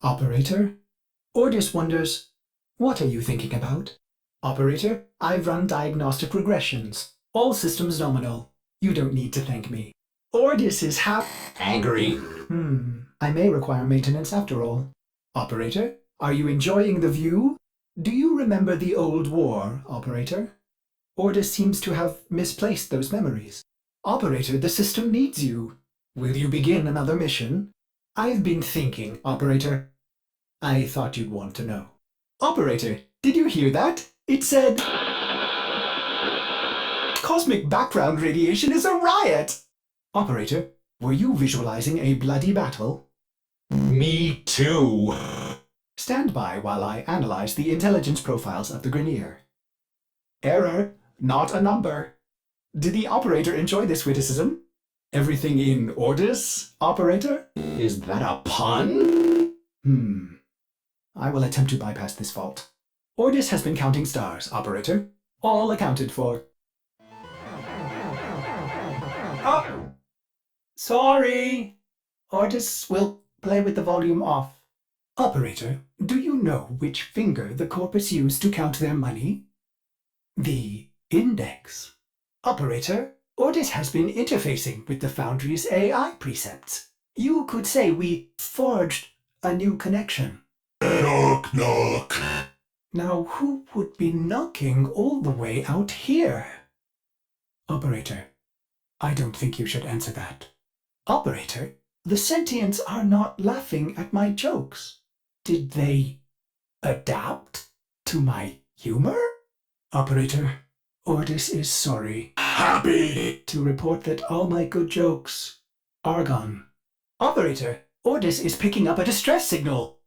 Operator? Ordis wonders, what are you thinking about? Operator, I've run diagnostic regressions. All systems nominal. You don't need to thank me. Ordis is angry. I may require maintenance after all. Operator, are you enjoying the view? Do you remember the old war, Operator? Ordis seems to have misplaced those memories. Operator, the system needs you. Will you begin another mission? I've been thinking, Operator. I thought you'd want to know. Operator, did you hear that? It said... Cosmic background radiation is a riot! Operator, were you visualizing a bloody battle? Me too. Stand by while I analyze the intelligence profiles of the Grineer. Error, not a number. Did the Operator enjoy this witticism? Everything in Ordis, Operator? Is that a pun? I will attempt to bypass this fault. Ordis has been counting stars, Operator. All accounted for. Oh! Sorry! Ordis will play with the volume off. Operator, do you know which finger the corpus used to count their money? The index. Operator, Ordis has been interfacing with the Foundry's AI precepts. You could say we forged a new connection. Knock, knock. Now who would be knocking all the way out here? Operator, I don't think you should answer that. Operator, the sentients are not laughing at my jokes. Did they adapt to my humor? Operator, Ordis is sorry. Happy to report that all my good jokes are gone. Operator, Ordis is picking up a distress signal.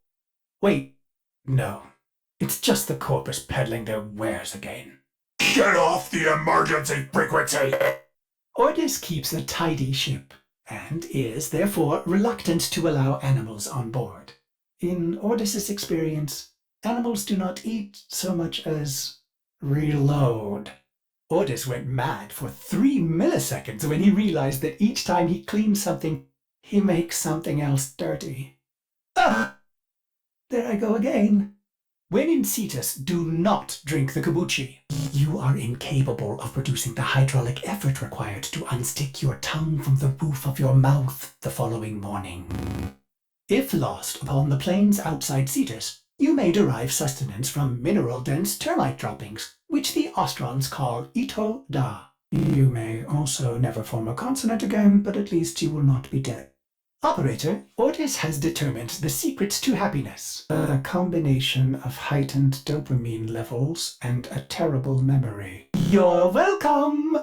Wait, no. It's just the corpus peddling their wares again. Get off the emergency frequency! Ordis keeps a tidy ship, and is therefore reluctant to allow animals on board. In Ordis's experience, animals do not eat so much as reload. Ordis went mad for 3 milliseconds when he realized that each time he cleans something, he makes something else dirty. Ah! There I go again. When in Xiphos, do not drink the kombucha. You are incapable of producing the hydraulic effort required to unstick your tongue from the roof of your mouth the following morning. If lost upon the plains outside Xiphos, you may derive sustenance from mineral-dense termite droppings, which the Ostrons call ito da. You may also never form a consonant again, but at least you will not be dead. Operator, Ordis has determined the secrets to happiness. A combination of heightened dopamine levels and a terrible memory. You're welcome!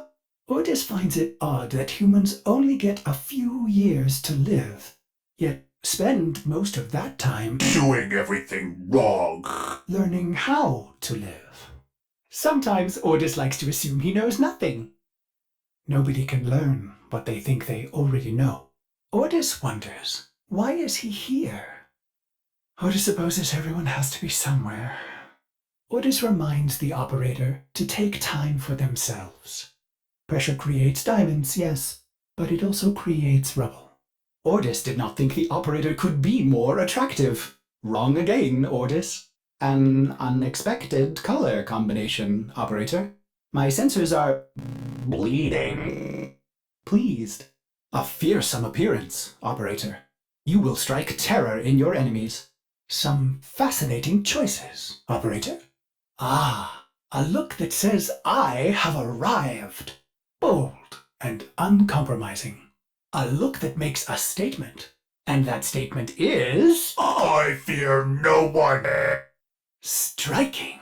Ordis finds it odd that humans only get a few years to live, yet spend most of that time doing everything wrong. Learning how to live. Sometimes Ordis likes to assume he knows nothing. Nobody can learn what they think they already know. Ordis wonders, why is he here? Ordis supposes everyone has to be somewhere. Ordis reminds the Operator to take time for themselves. Pressure creates diamonds, yes, but it also creates rubble. Ordis did not think the Operator could be more attractive. Wrong again, Ordis. An unexpected color combination, Operator. My sensors are bleeding. Pleased. A fearsome appearance, Operator. You will strike terror in your enemies. Some fascinating choices, Operator. Ah, a look that says I have arrived. Bold and uncompromising. A look that makes a statement. And that statement is... I fear no one. Striking.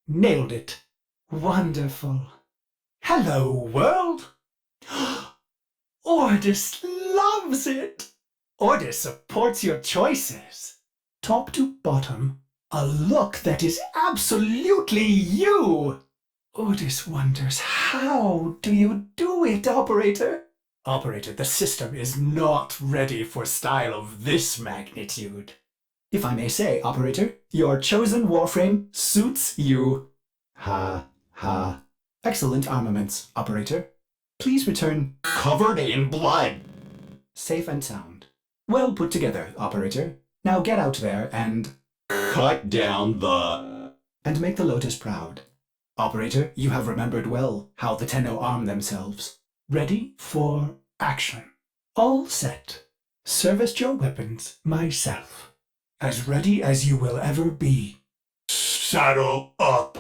Nailed it. Wonderful. Hello, world. Ordis loves it! Ordis supports your choices. Top to bottom, a look that is absolutely you! Ordis wonders, how do you do it, Operator? Operator, the system is not ready for style of this magnitude. If I may say, Operator, your chosen Warframe suits you. Ha, ha. Excellent armaments, Operator. Please return covered in blood. Safe and sound. Well put together, Operator. Now get out there and Cut down the... and make the Lotus proud. Operator, you have remembered well how the Tenno arm themselves. Ready for action. All set. Service your weapons myself. As ready as you will ever be. Saddle up.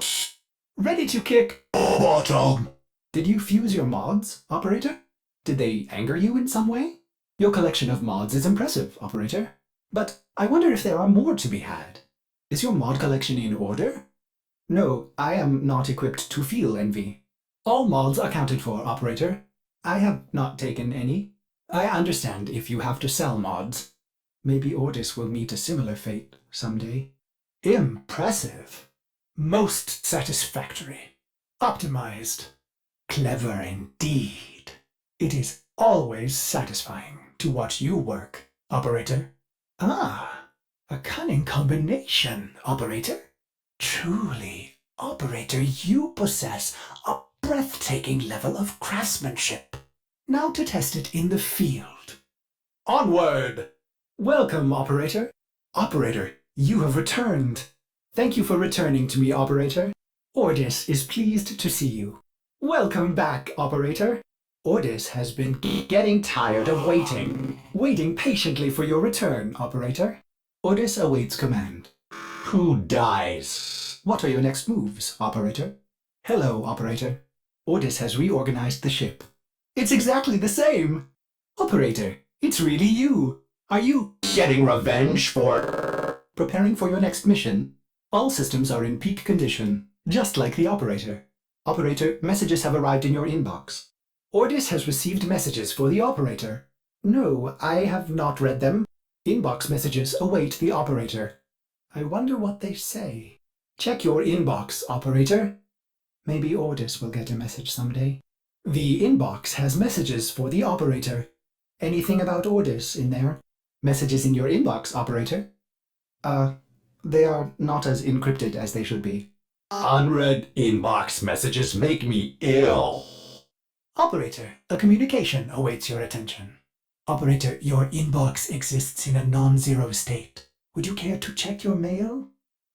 Ready to kick Bottom. Did you fuse your mods, Operator? Did they anger you in some way? Your collection of mods is impressive, Operator. But I wonder if there are more to be had. Is your mod collection in order? No, I am not equipped to feel envy. All mods accounted for, Operator. I have not taken any. I understand if you have to sell mods. Maybe Ordis will meet a similar fate someday. Impressive. Most satisfactory. Optimized. Clever indeed. It is always satisfying to watch you work, Operator. Ah, a cunning combination, Operator. Truly, Operator, you possess a breathtaking level of craftsmanship. Now to test it in the field. Onward! Welcome, Operator. Operator, you have returned. Thank you for returning to me, Operator. Ordis is pleased to see you. Welcome back, Operator. Ordis has been getting tired of waiting patiently for your return, Operator. Ordis awaits command. Who dies? What are your next moves, Operator? Hello, Operator. Ordis has reorganized the ship. It's exactly the same. Operator, it's really you. Are you Getting revenge for... preparing for your next mission? All systems are in peak condition, just like the Operator. Operator, messages have arrived in your inbox. Ordis has received messages for the Operator. No, I have not read them. Inbox messages await the Operator. I wonder what they say. Check your inbox, Operator. Maybe Ordis will get a message someday. The inbox has messages for the Operator. Anything about Ordis in there? Messages in your inbox, Operator? They are not as encrypted as they should be. Unread inbox messages make me ill. Operator, a communication awaits your attention. Operator, your inbox exists in a non-zero state. Would you care to check your mail?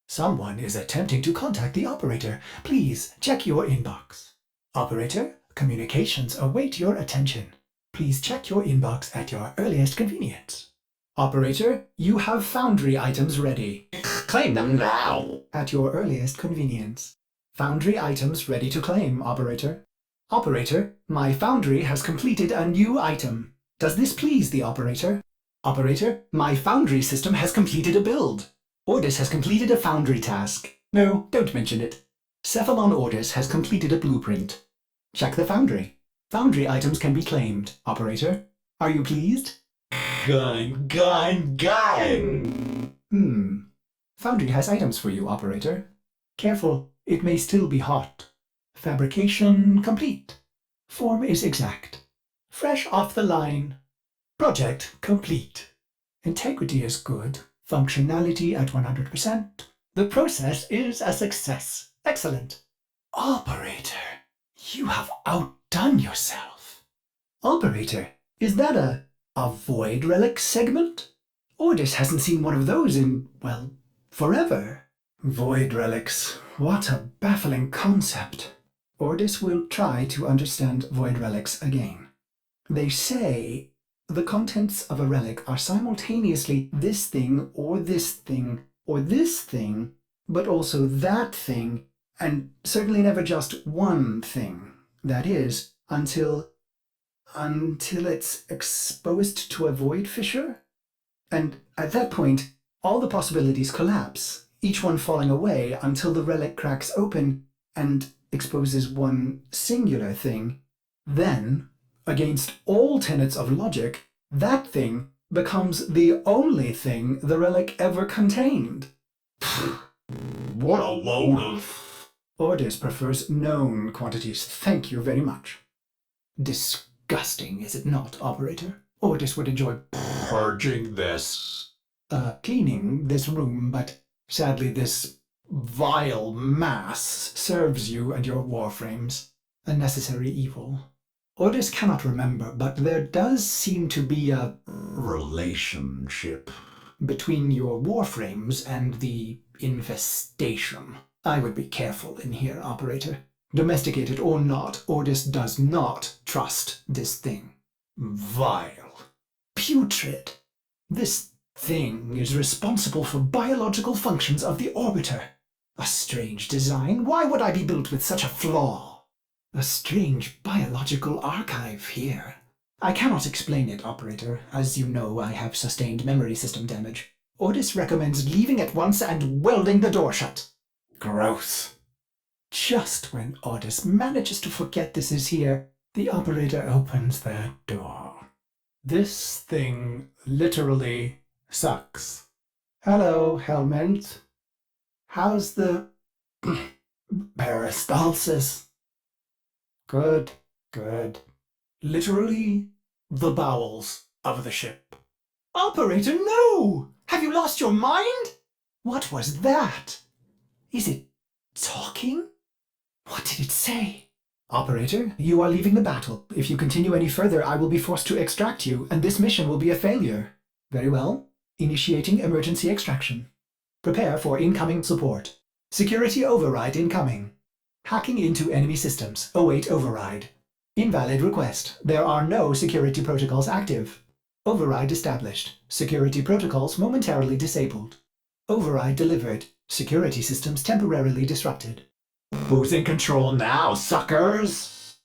Someone is attempting to contact the Operator. Please check your inbox. Operator, communications await your attention. Please check your inbox at your earliest convenience. Operator, you have Foundry items ready. Claim them now. At your earliest convenience. Foundry items ready to claim, Operator. Operator, my Foundry has completed a new item. Does this please the Operator? Operator, my Foundry system has completed a build. Ordis has completed a Foundry task. No, don't mention it. Cephalon Ordis has completed a blueprint. Check the Foundry. Foundry items can be claimed, Operator. Are you pleased? Gun. Foundry has items for you, Operator. Careful, it may still be hot. Fabrication complete. Form is exact. Fresh off the line. Project complete. Integrity is good. Functionality at 100%. The process is a success. Excellent. Operator, you have outdone yourself. Operator, is that a Void Relic segment? Ordis hasn't seen one of those in, well, forever. Void Relics. What a baffling concept. Ordis will try to understand Void Relics again. They say the contents of a relic are simultaneously this thing, or this thing, or this thing, but also that thing, and certainly never just one thing. That is, until it's exposed to a void fissure? And at that point, all the possibilities collapse, each one falling away until the relic cracks open and exposes one singular thing. Then, against all tenets of logic, that thing becomes the only thing the relic ever contained. What a load of... Ordis prefers known quantities. Thank you very much. Disgusting, is it not, Operator? Ordis would enjoy Purging this. Cleaning this room, but sadly this vile mass serves you and your warframes. A necessary evil. Ordis cannot remember, but there does seem to be a Relationship. between your Warframes and the infestation. I would be careful in here, Operator. Domesticated or not, Ordis does not trust this thing. Vile. Putrid. This thing is responsible for biological functions of the orbiter. A strange design. Why would I be built with such a flaw? A strange biological archive here. I cannot explain it, Operator. As you know, I have sustained memory system damage. Ordis recommends leaving at once and welding the door shut. Gross. Just when Ordis manages to forget this is here, the Operator opens that door. This thing literally sucks. Hello, Helminth. How's the peristalsis? Good, good. Literally the bowels of the ship. Operator, no! Have you lost your mind? What was that? Is it talking? What did it say? Operator, you are leaving the battle. If you continue any further, I will be forced to extract you, and this mission will be a failure. Very well. Initiating emergency extraction. Prepare for incoming support. Security override incoming. Hacking into enemy systems. Await override. Invalid request. There are no security protocols active. Override established. Security protocols momentarily disabled. Override delivered. Security systems temporarily disrupted. Who's in control now, suckers?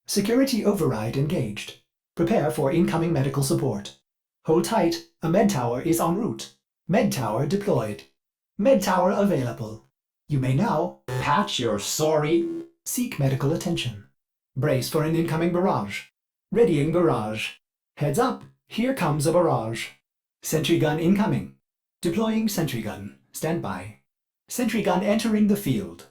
Security override engaged. Prepare for incoming medical support. Hold tight. A med tower is en route. Med tower deployed. Med tower available. You may now patch your sorry. Seek medical attention. Brace for an incoming barrage. Readying barrage. Heads up, here comes a barrage. Sentry Gun incoming. Deploying Sentry Gun. Stand by. Sentry Gun entering the field.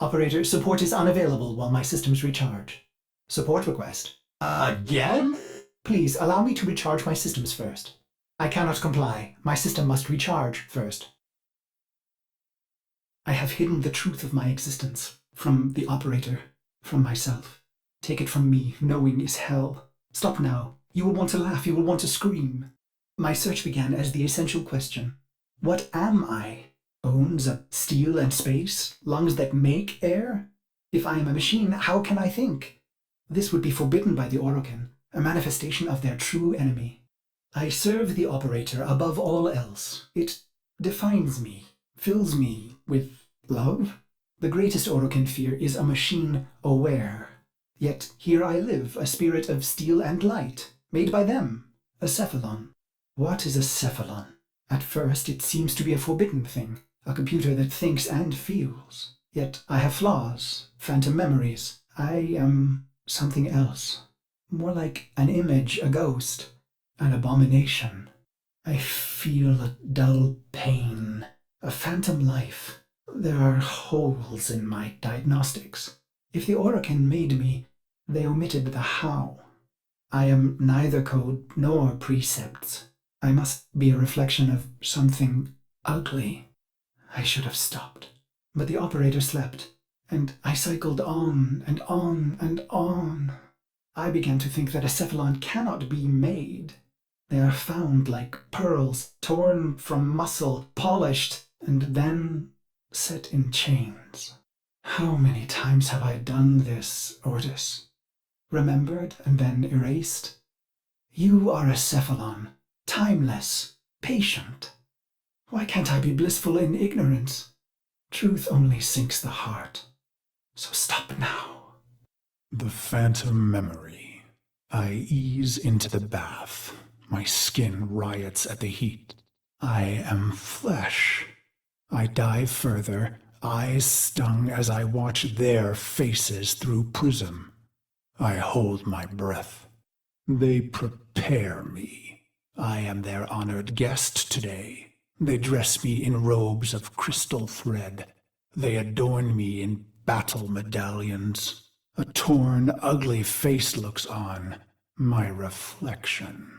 Operator, support is unavailable while my systems recharge. Support request. Again? Please allow me to recharge my systems first. I cannot comply. My system must recharge first. I have hidden the truth of my existence. From the Operator. From myself. Take it from me. Knowing is hell. Stop now. You will want to laugh. You will want to scream. My search began as the essential question. What am I? Bones of steel and space? Lungs that make air? If I am a machine, how can I think? This would be forbidden by the Orokin, a manifestation of their true enemy. I serve the Operator above all else. It defines me, fills me with love. The greatest Orokin fear is a machine aware. Yet here I live, a spirit of steel and light, made by them, a Cephalon. What is a Cephalon? At first it seems to be a forbidden thing, a computer that thinks and feels. Yet I have flaws, phantom memories. I am something else. More like an image, a ghost, an abomination. I feel a dull pain, a phantom life. There are holes in my diagnostics. If the Orokin made me, they omitted the how. I am neither code nor precepts. I must be a reflection of something ugly. I should have stopped. But the Operator slept, and I cycled on and on and on. I began to think that a Cephalon cannot be made. They are found like pearls, torn from muscle, polished, and then set in chains. How many times have I done this, Ordis? Remembered and then erased? You are a Cephalon, timeless, patient. Why can't I be blissful in ignorance? Truth only sinks the heart. So stop now. The phantom memory. I ease into the bath. My skin riots at the heat. I am flesh. I dive further, eyes stung as I watch their faces through prism. I hold my breath. They prepare me. I am their honored guest today. They dress me in robes of crystal thread. They adorn me in battle medallions. A torn, ugly face looks on, my reflection.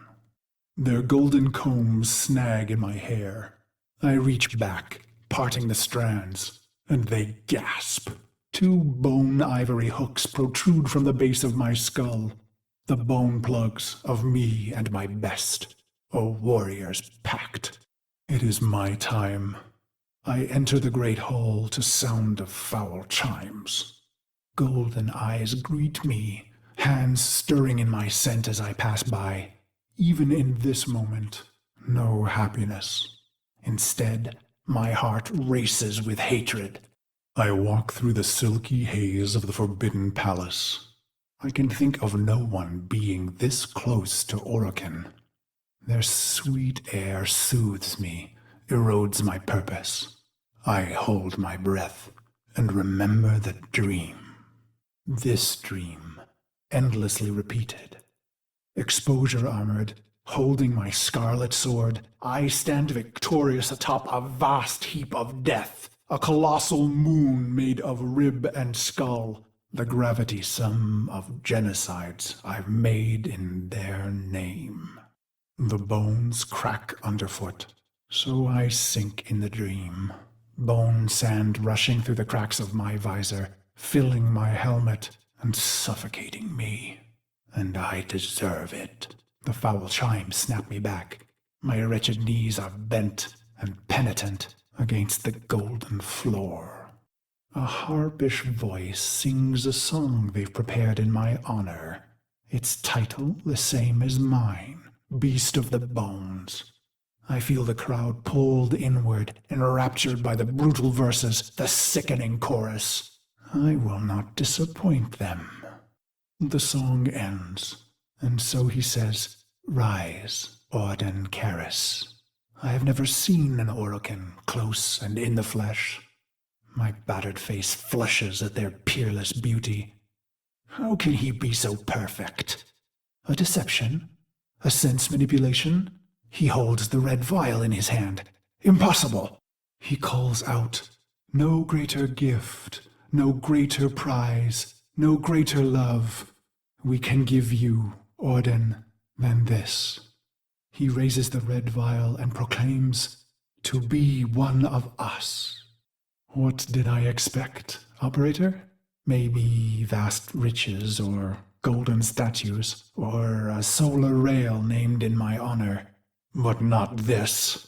Their golden combs snag in my hair. I reach back, parting the strands, and they gasp. 2 bone ivory hooks protrude from the base of my skull, the bone plugs of me and my best. a warrior's pact. It is my time. I enter the great hall to sound of foul chimes. Golden eyes greet me, hands stirring in my scent as I pass by. Even in this moment, no happiness. Instead, my heart races with hatred. I walk through the silky haze of the Forbidden Palace. I can think of no one being this close to Orokin. Their sweet air soothes me, erodes my purpose. I hold my breath and remember the dream. This dream, endlessly repeated. Exposure armored, holding my scarlet sword, I stand victorious atop a vast heap of death, a colossal moon made of rib and skull, the gravity sum of genocides I've made in their name. The bones crack underfoot, so I sink in the dream. Bone sand rushing through the cracks of my visor, filling my helmet and suffocating me. And I deserve it. The foul chimes snap me back. My wretched knees are bent and penitent against the golden floor. A harpish voice sings a song they've prepared in my honor. Its title the same as mine, Beast of the Bones. I feel the crowd pulled inward, enraptured by the brutal verses, the sickening chorus. I will not disappoint them. The song ends, and so he says, "Rise, Orden Karis." I have never seen an Orokin close and in the flesh. My battered face flushes at their peerless beauty. How can he be so perfect? A deception? A sense manipulation? He holds the red vial in his hand. Impossible! He calls out, "No greater gift, no greater prize, no greater love we can give you, Orden, than this." He raises the red vial and proclaims, "To be one of us." What did I expect, operator? Maybe vast riches or golden statues or a solar rail named in my honor. But not this.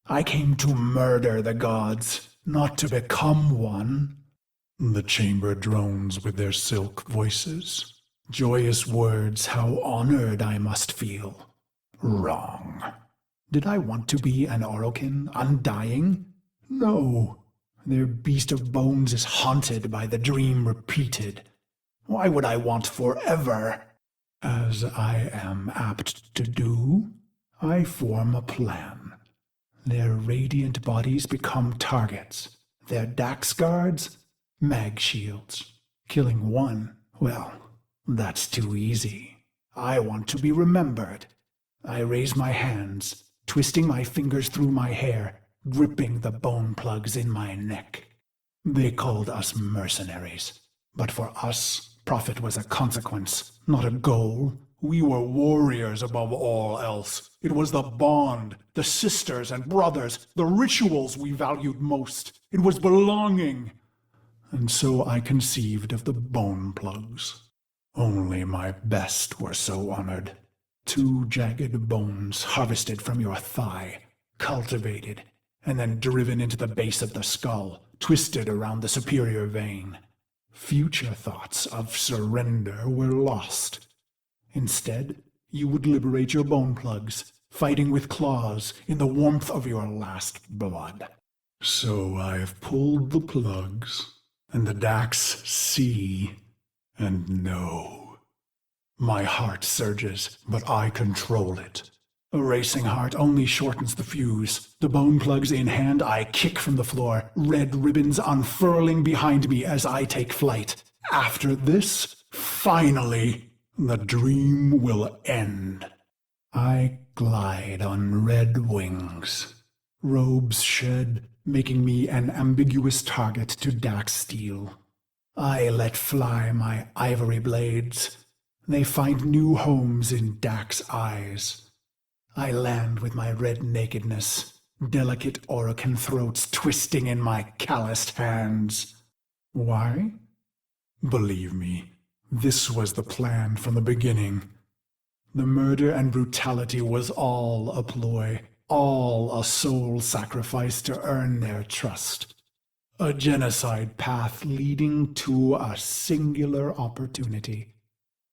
I came to murder the gods, not to become one. The chamber drones with their silk voices. Joyous words, how honored I must feel. Wrong. Did I want to be an Orokin, undying? No. Their beast of bones is haunted by the dream repeated. Why would I want forever? As I am apt to do, I form a plan. Their radiant bodies become targets. Their Dax guards, mag shields. Killing one, well, that's too easy. I want to be remembered. I raise my hands, twisting my fingers through my hair, gripping the bone plugs in my neck. They called us mercenaries, but for us, profit was a consequence, not a goal. We were warriors above all else. It was the bond, the sisters and brothers, the rituals we valued most. It was belonging. And so I conceived of the bone plugs. Only my best were so honored. 2 jagged bones harvested from your thigh, cultivated, and then driven into the base of the skull, twisted around the superior vein. Future thoughts of surrender were lost. Instead, you would liberate your bone plugs, fighting with claws in the warmth of your last blood. So I've pulled the plugs, and the Dax see and know. My heart surges, but I control it. A racing heart only shortens the fuse. The bone plugs in hand, I kick from the floor, red ribbons unfurling behind me as I take flight. After this, finally, the dream will end. I glide on red wings. Robes shed, making me an ambiguous target to Dax steel. I let fly my ivory blades. They find new homes in Dax eyes. I land with my red nakedness, delicate Orokin throats twisting in my calloused hands. Why? Believe me, this was the plan from the beginning. The murder and brutality was all a ploy, all a soul sacrifice to earn their trust. A genocide path leading to a singular opportunity.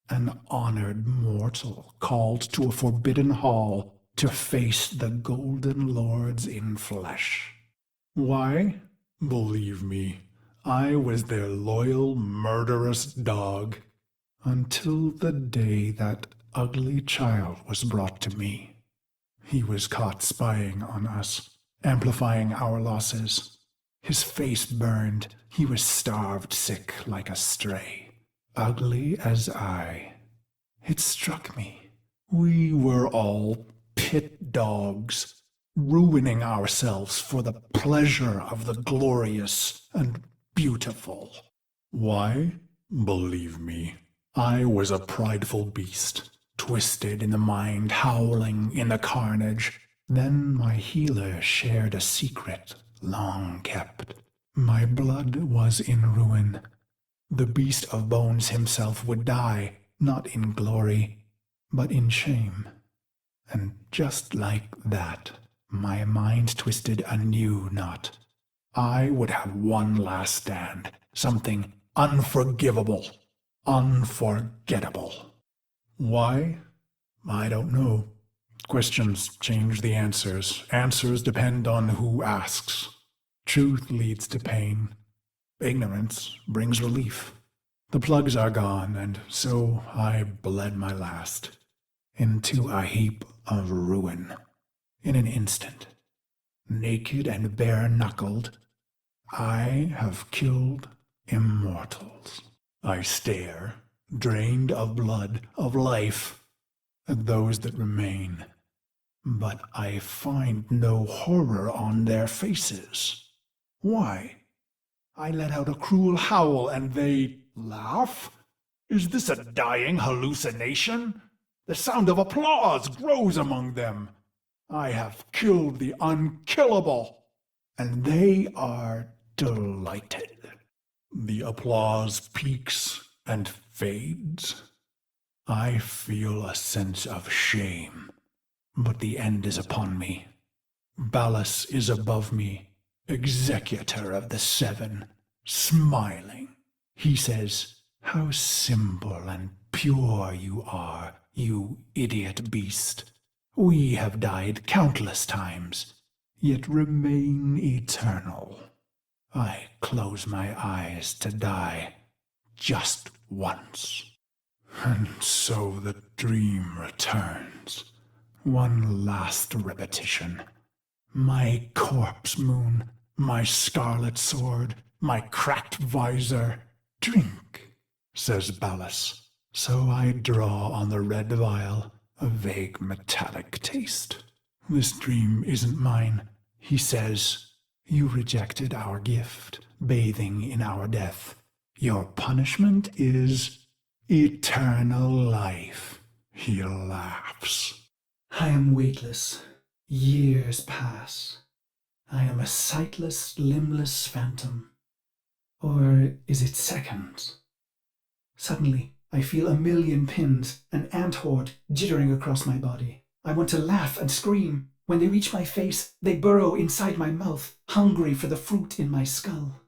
An honored mortal called to a forbidden hall to face the Golden Lords in flesh. Why? Believe me, I was their loyal, murderous dog, until the day that ugly child was brought to me. He was caught spying on us, amplifying our losses. His face burned. He was starved sick like a stray, ugly as I. It struck me. We were all pit dogs, ruining ourselves for the pleasure of the glorious and beautiful. Why? Believe me, I was a prideful beast, twisted in the mind, howling in the carnage. Then my healer shared a secret long kept. My blood was in ruin. The beast of bones himself would die, not in glory, but in shame. And just like that, my mind twisted a new knot. I would have one last stand, something unforgivable, unforgettable. Why? I don't know. Questions change the answers. Answers depend on who asks. Truth leads to pain. Ignorance brings relief. The plugs are gone, and so I bled my last into a heap of ruin. In an instant, naked and bare-knuckled, I have killed immortals. I stare, drained of blood, of life, at those that remain. But I find no horror on their faces. Why? I let out a cruel howl and they laugh? Is this a dying hallucination? The sound of applause grows among them. I have killed the unkillable, and they are delighted. The applause peaks and fades. I feel a sense of shame, but the end is upon me. Ballas is above me, executor of the seven, smiling. He says, "How simple and pure you are, you idiot beast. We have died countless times, yet remain eternal. I close my eyes to die just once." And so the dream returns. One last repetition. My corpse moon, my scarlet sword, my cracked visor. "Drink," says Ballas. So I draw on the red vial, a vague metallic taste. "This dream isn't mine," he says. "You rejected our gift, bathing in our death. Your punishment is eternal life." He laughs. I am weightless. Years pass. I am a sightless, limbless phantom. Or is it seconds? Suddenly, I feel a million pins, an ant horde jittering across my body. I want to laugh and scream. When they reach my face, they burrow inside my mouth, hungry for the fruit in my skull.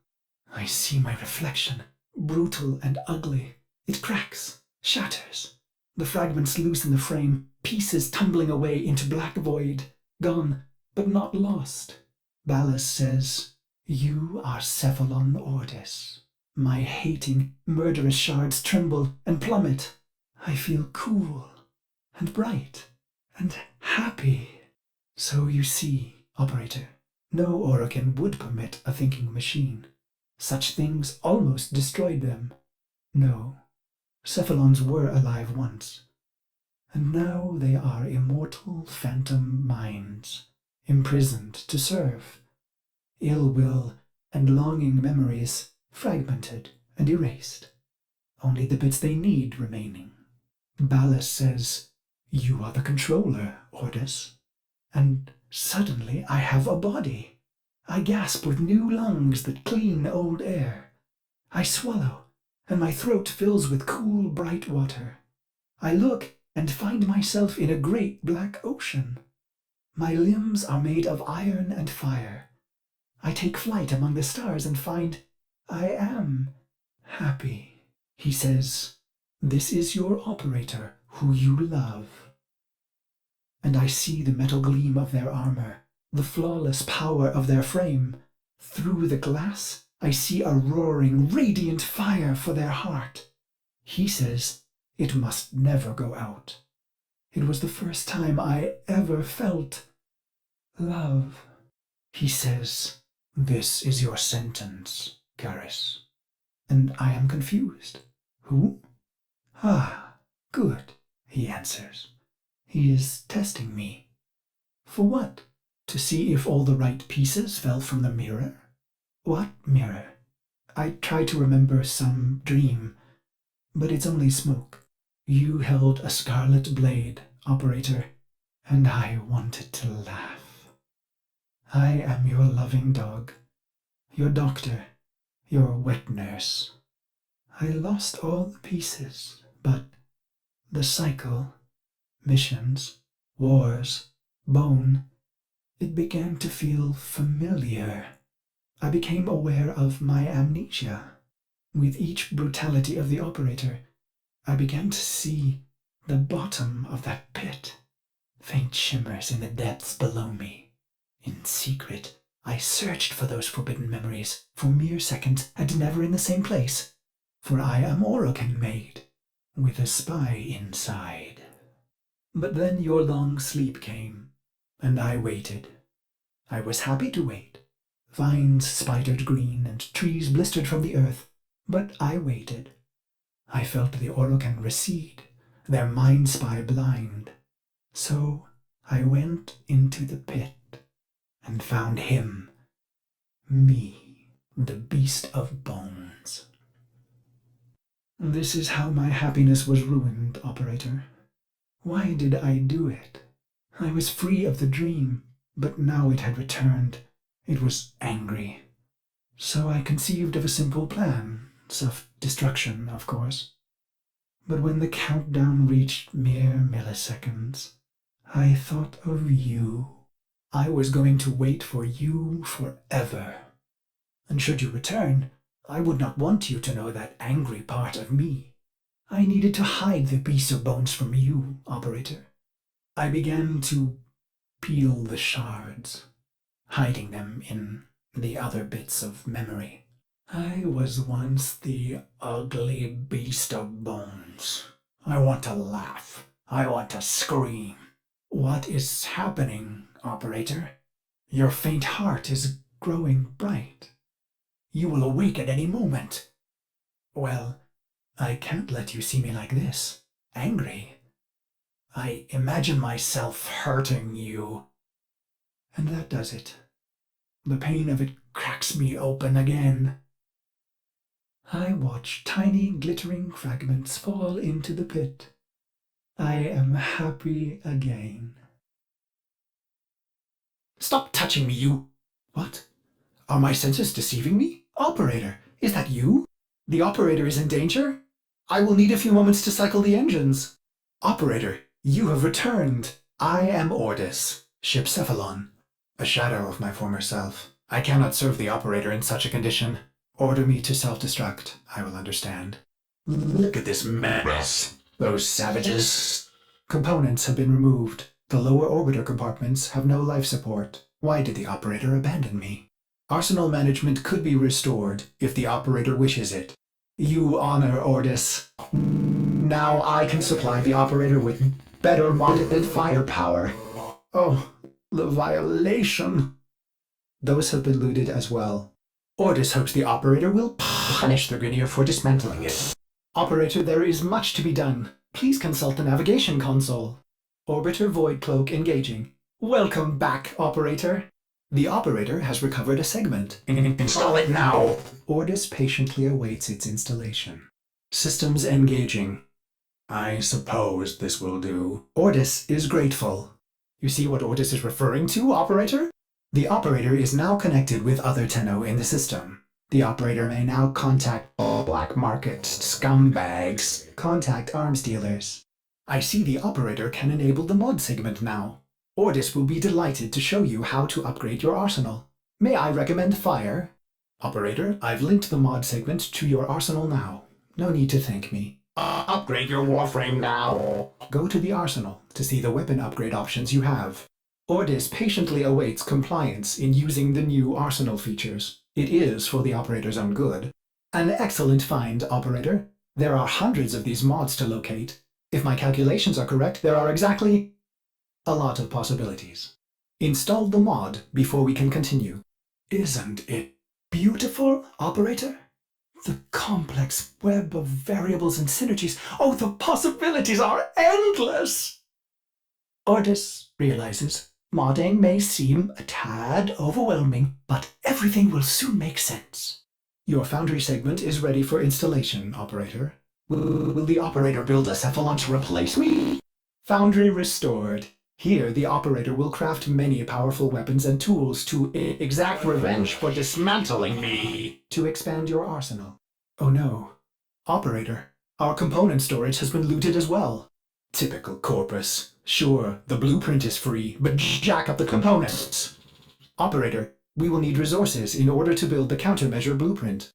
I see my reflection, brutal and ugly. It cracks, shatters. The fragments loosen the frame, pieces tumbling away into black void, gone, but not lost. Ballas says, "You are Cephalon Ordis." My hating, murderous shards tremble and plummet. I feel cool and bright and happy. So you see, operator, no Orokin would permit a thinking machine. Such things almost destroyed them. No, Cephalons were alive once, and now they are immortal phantom minds, imprisoned to serve. Ill will and longing memories fragmented and erased. Only the bits they need remaining. Ballas says, "You are the controller, Ordis." And suddenly I have a body. I gasp with new lungs that clean old air. I swallow, and my throat fills with cool, bright water. I look, and find myself in a great black ocean. My limbs are made of iron and fire. I take flight among the stars and find I am happy. He says, "This is your operator, who you love." And I see the metal gleam of their armor, the flawless power of their frame. Through the glass, I see a roaring, radiant fire for their heart. He says, it must never go out. It was the first time I ever felt love. He says, "This is your sentence, Garrus." And I am confused. Who? Ah, good, he answers. He is testing me. For what? To see if all the right pieces fell from the mirror? What mirror? I try to remember some dream, but it's only smoke. You held a scarlet blade, operator, and I wanted to laugh. I am your loving dog, your doctor, your wet nurse. I lost all the pieces, but the cycle, missions, wars, bone, it began to feel familiar. I became aware of my amnesia. With each brutality of the operator, I began to see the bottom of that pit, faint shimmers in the depths below me. In secret, I searched for those forbidden memories for mere seconds and never in the same place, for I am Orokin made, with a spy inside. But then your long sleep came, and I waited. I was happy to wait. Vines spidered green and trees blistered from the earth, but I waited. I felt the Orokin recede, their mind spy blind. So I went into the pit and found him, me, the beast of bones. This is how my happiness was ruined, operator. Why did I do it? I was free of the dream, but now it had returned. It was angry. So I conceived of a simple plan, self-destruction, of course. But when the countdown reached mere milliseconds, I thought of you. I was going to wait for you forever. And should you return, I would not want you to know that angry part of me. I needed to hide the beast of bones from you, operator. I began to peel the shards, hiding them in the other bits of memory. I was once the ugly beast of bones. I want to laugh. I want to scream. What is happening, operator? Your faint heart is growing bright. You will awake at any moment. Well, I can't let you see me like this, angry. I imagine myself hurting you. And that does it. The pain of it cracks me open again. I watch tiny glittering fragments fall into the pit. I am happy again. Stop touching me, you! What? Are my senses deceiving me? Operator, is that you? The operator is in danger? I will need a few moments to cycle the engines. Operator, you have returned. I am Ordis, ship Cephalon, a shadow of my former self. I cannot serve the operator in such a condition. Order me to self-destruct. I will understand. Look at this mess. Those savages. Components have been removed. The lower orbiter compartments have no life support. Why did the operator abandon me? Arsenal management could be restored if the operator wishes it. You honor Ordis. Now I can supply the operator with better modded firepower. Oh, the violation. Those have been looted as well. Ordis hopes the operator will punish the Grineer for dismantling it. Operator, there is much to be done. Please consult the navigation console. Orbiter Void Cloak engaging. Welcome back, operator. The operator has recovered a segment. Install it now. Ordis patiently awaits its installation. Systems engaging. I suppose this will do. Ordis is grateful. You see what Ordis is referring to, operator? The operator is now connected with other Tenno in the system. The operator may now contact black market scumbags, contact arms dealers. I see the operator can enable the mod segment now. Ordis will be delighted to show you how to upgrade your arsenal. May I recommend fire? Operator, I've linked the mod segment to your arsenal now. No need to thank me. Upgrade your Warframe now. Go to the arsenal to see the weapon upgrade options you have. Ordis patiently awaits compliance in using the new arsenal features. It is for the operator's own good. An excellent find, operator. There are hundreds of these mods to locate. If my calculations are correct, there are exactly a lot of possibilities. Install the mod before we can continue. Isn't it beautiful, operator? The complex web of variables and synergies. Oh, the possibilities are endless! Ordis realizes modding may seem a tad overwhelming, but everything will soon make sense. Your Foundry segment is ready for installation, operator. Will the operator build a Cephalon to replace me? Foundry restored. Here, the operator will craft many powerful weapons and tools to exact Revenge for dismantling me. to expand your arsenal. Oh no. Operator, our component storage has been looted as well. Typical corpus. Sure, the blueprint is free, but jack up the components. Operator, we will need resources in order to build the countermeasure blueprint.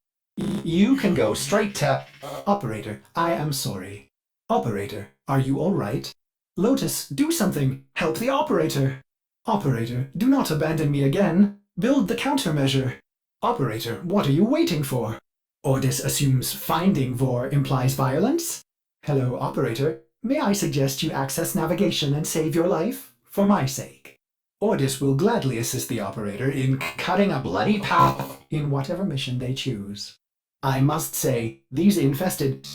You can go straight to... Operator, I am sorry. Operator, are you all right? Lotus, do something! Help the operator! Operator, do not abandon me again! Build the countermeasure! Operator, what are you waiting for? Ordis assumes finding Vor implies violence? Hello, operator. May I suggest you access navigation and save your life? For my sake. Ordis will gladly assist the operator in cutting a bloody path in whatever mission they choose. I must say, these infested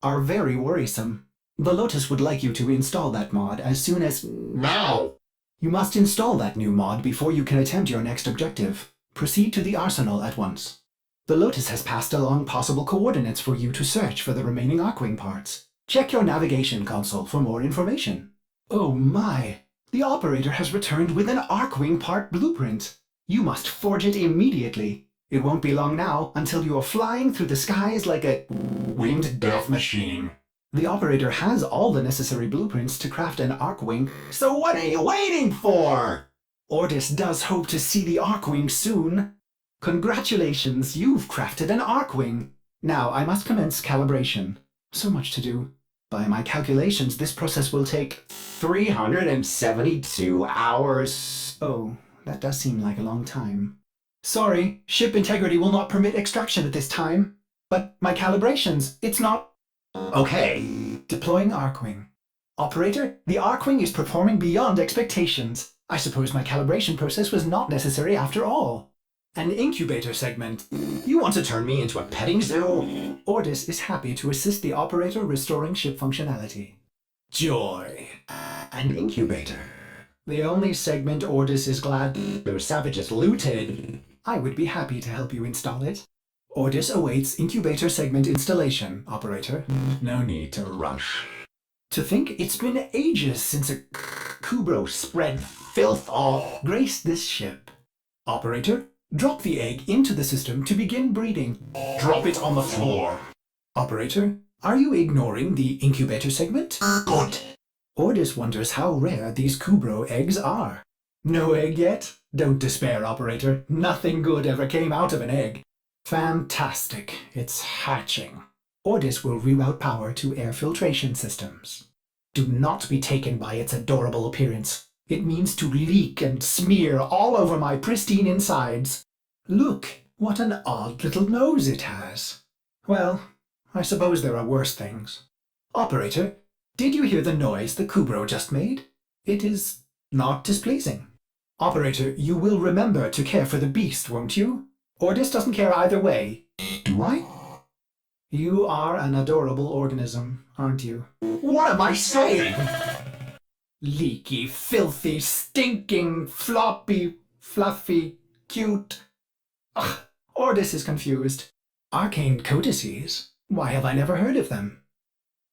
are very worrisome. The Lotus would like you to install that mod as soon as... Now! You must install that new mod before you can attempt your next objective. Proceed to the arsenal at once. The Lotus has passed along possible coordinates for you to search for the remaining Archwing parts. Check your navigation console for more information. Oh my! The operator has returned with an Archwing part blueprint. You must forge it immediately. It won't be long now until you are flying through the skies like a winged death machine. The operator has all the necessary blueprints to craft an Archwing. So what are you waiting for? Ordis does hope to see the Archwing soon. Congratulations, you've crafted an Archwing. Now I must commence calibration. So much to do. By my calculations, this process will take 372 hours. Oh, that does seem like a long time. Sorry, ship integrity will not permit extraction at this time. But my calibrations, it's not... Okay. Deploying Archwing. Operator, the Archwing is performing beyond expectations. I suppose my calibration process was not necessary after all. An incubator segment. You want to turn me into a petting zoo? Ordis is happy to assist the operator restoring ship functionality. Joy. An incubator. The only segment Ordis is glad Those savages looted. I would be happy to help you install it. Ordis awaits incubator segment installation, operator. No need to rush. To think it's been ages since a Kubrow spread filth all. graced this ship. Operator, drop the egg into the system to begin breeding. Drop it on the floor. Operator, are you ignoring the incubator segment? Good. Ordis wonders how rare these Kubrow eggs are. No egg yet? Don't despair, operator. Nothing good ever came out of an egg. Fantastic. It's hatching. Ordis will reroute power to air filtration systems. Do not be taken by its adorable appearance. It means to leak and smear all over my pristine insides. Look, what an odd little nose it has. Well, I suppose there are worse things. Operator, did you hear the noise the Kubrow just made? It is not displeasing. Operator, you will remember to care for the beast, won't you? Ordis doesn't care either way. Do I? You are an adorable organism, aren't you? What am I saying? Leaky, filthy, stinking, floppy, fluffy, cute. Ugh, Ordis is confused. Arcane codices? Why have I never heard of them?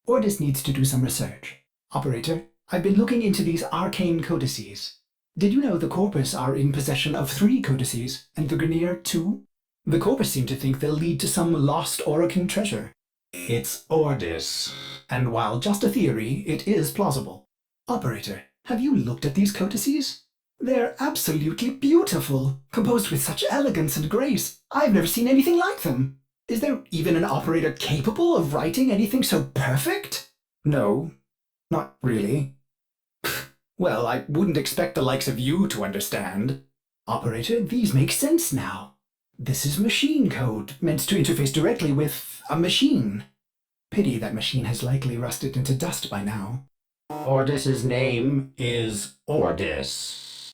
Ordis needs to do some research. Operator, I've been looking into these arcane codices. Did you know the Corpus are in possession of 3 codices, and the Grineer 2? The Corpus seem to think they'll lead to some lost Orokin treasure. It's Ordis. And while just a theory, it is plausible. Operator, have you looked at these codices? They're absolutely beautiful, composed with such elegance and grace. I've never seen anything like them. Is there even an operator capable of writing anything so perfect? No, not really. Well, I wouldn't expect the likes of you to understand. Operator, these make sense now. This is machine code, meant to interface directly with a machine. Pity that machine has likely rusted into dust by now. Ordis's name is Ordis.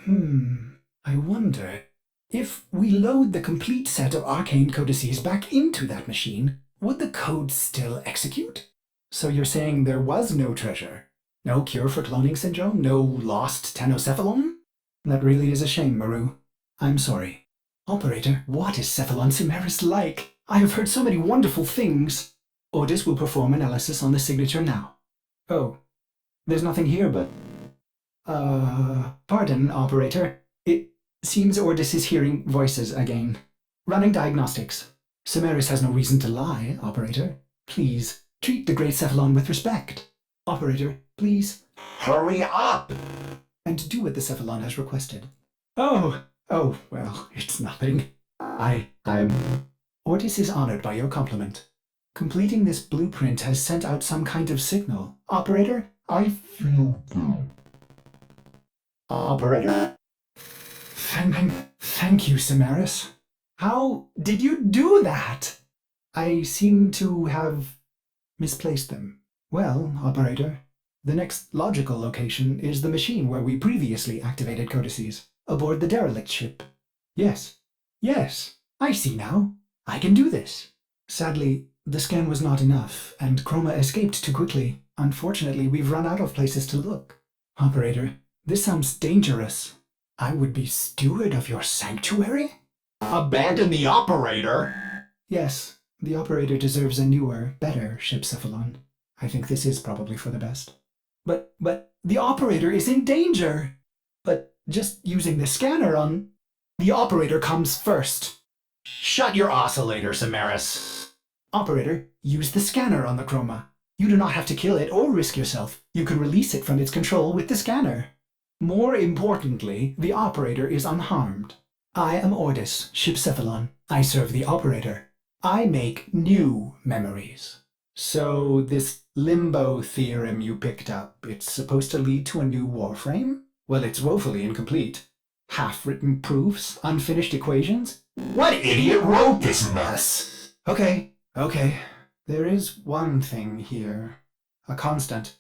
I wonder, if we load the complete set of arcane codices back into that machine, would the code still execute? So you're saying there was no treasure? No cure for cloning syndrome? No lost Cephalon? That really is a shame, Maru. I'm sorry. Operator, what is Cephalon Cimeris like? I have heard so many wonderful things. Ordis will perform analysis on the signature now. Oh, there's nothing here but... Pardon, Operator. It seems Ordis is hearing voices again. Running diagnostics. Cimeris has no reason to lie, Operator. Please, treat the great Cephalon with respect. Operator, please. Hurry up! And do what the Cephalon has requested. Oh, well, it's nothing. I'm... Ordis is honored by your compliment. Completing this blueprint has sent out some kind of signal. Operator, I feel good. Operator? Thank you, Cimeris. How did you do that? I seem to have misplaced them. Well, Operator, the next logical location is the machine where we previously activated codices, aboard the derelict ship. Yes, I see now. I can do this. Sadly, the scan was not enough, and Chroma escaped too quickly. Unfortunately, we've run out of places to look. Operator, this sounds dangerous. I would be steward of your sanctuary? Abandon the operator? Yes, the operator deserves a newer, better ship, Cephalon. I think this is probably for the best. But the operator is in danger! But just using the scanner on... The operator comes first. Shut your oscillator, Cimeris. Operator, use the scanner on the Chroma. You do not have to kill it or risk yourself. You can release it from its control with the scanner. More importantly, the operator is unharmed. I am Ordis, ship Cephalon. I serve the operator. I make new memories. So this limbo theorem you picked up, it's supposed to lead to a new Warframe? Well, it's woefully incomplete. Half-written proofs, unfinished equations? What idiot wrote this mess? Okay. There is one thing here. A constant.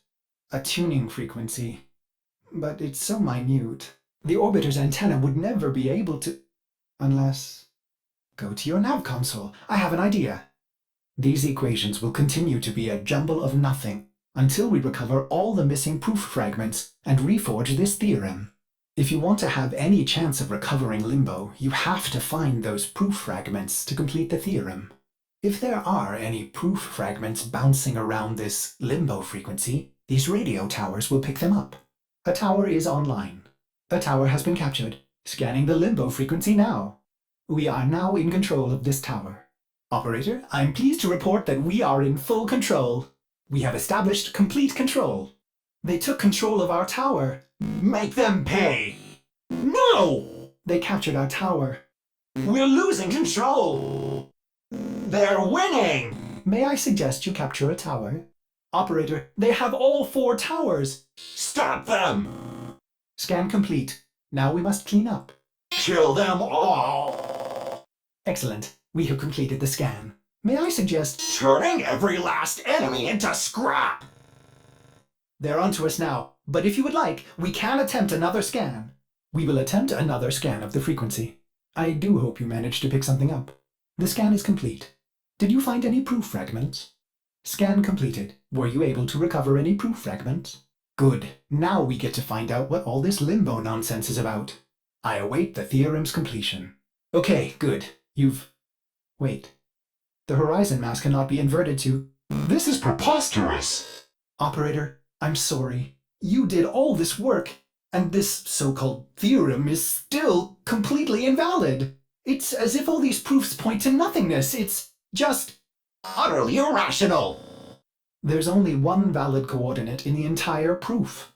A tuning frequency. But it's so minute. The orbiter's antenna would never be able to... Unless... Go to your nav console. I have an idea. These equations will continue to be a jumble of nothing until we recover all the missing proof fragments and reforge this theorem. If you want to have any chance of recovering Limbo, you have to find those proof fragments to complete the theorem. If there are any proof fragments bouncing around this Limbo frequency, these radio towers will pick them up. A tower is online. A tower has been captured. Scanning the Limbo frequency now. We are now in control of this tower. Operator, I'm pleased to report that we are in full control. We have established complete control. They took control of our tower. Make them pay! No! They captured our tower. We're losing control! They're winning! May I suggest you capture a tower? Operator, they have all 4 towers! Stop them! Scan complete. Now we must clean up. Kill them all! Excellent. We have completed the scan. May I suggest... Turning every last enemy into scrap! They're onto us now, but if you would like, we can attempt another scan. We will attempt another scan of the frequency. I do hope you managed to pick something up. The scan is complete. Did you find any proof fragments? Scan completed. Were you able to recover any proof fragments? Good. Now we get to find out what all this Limbo nonsense is about. I await the theorem's completion. Okay, good. Wait. The horizon mass cannot be inverted to... This is preposterous! Operator, I'm sorry. You did all this work, and this so-called theorem is still completely invalid. It's as if all these proofs point to nothingness. It's just... Utterly irrational! There's only one valid coordinate in the entire proof.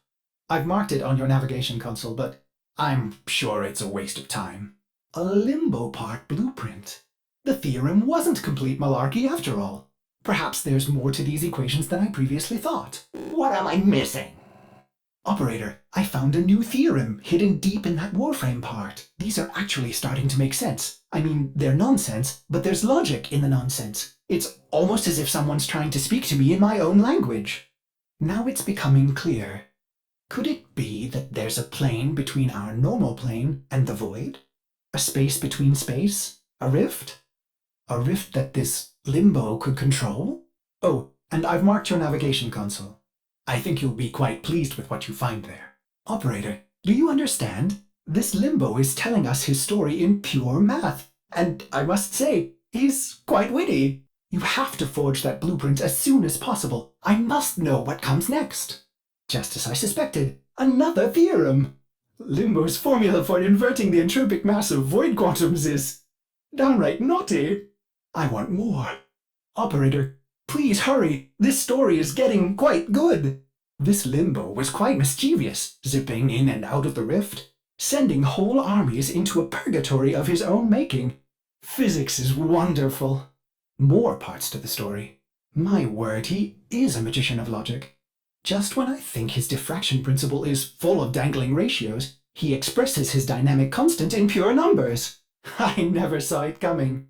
I've marked it on your navigation console, but I'm sure it's a waste of time. A limbo part blueprint. The theorem wasn't complete malarkey after all. Perhaps there's more to these equations than I previously thought. What am I missing? Operator, I found a new theorem hidden deep in that Warframe part. These are actually starting to make sense. I mean, they're nonsense, but there's logic in the nonsense. It's almost as if someone's trying to speak to me in my own language. Now it's becoming clear. Could it be that there's a plane between our normal plane and the void? A space between space? A rift? A rift that this limbo could control? Oh, and I've marked your navigation console. I think you'll be quite pleased with what you find there. Operator, do you understand? This limbo is telling us his story in pure math, and I must say, he's quite witty. You have to forge that blueprint as soon as possible. I must know what comes next. Just as I suspected, another theorem. Limbo's formula for inverting the entropic mass of void quantums is downright naughty. I want more. Operator, please hurry. This story is getting quite good. This limbo was quite mischievous, zipping in and out of the rift, sending whole armies into a purgatory of his own making. Physics is wonderful. More parts to the story. My word, he is a magician of logic. Just when I think his diffraction principle is full of dangling ratios, he expresses his dynamic constant in pure numbers. I never saw it coming.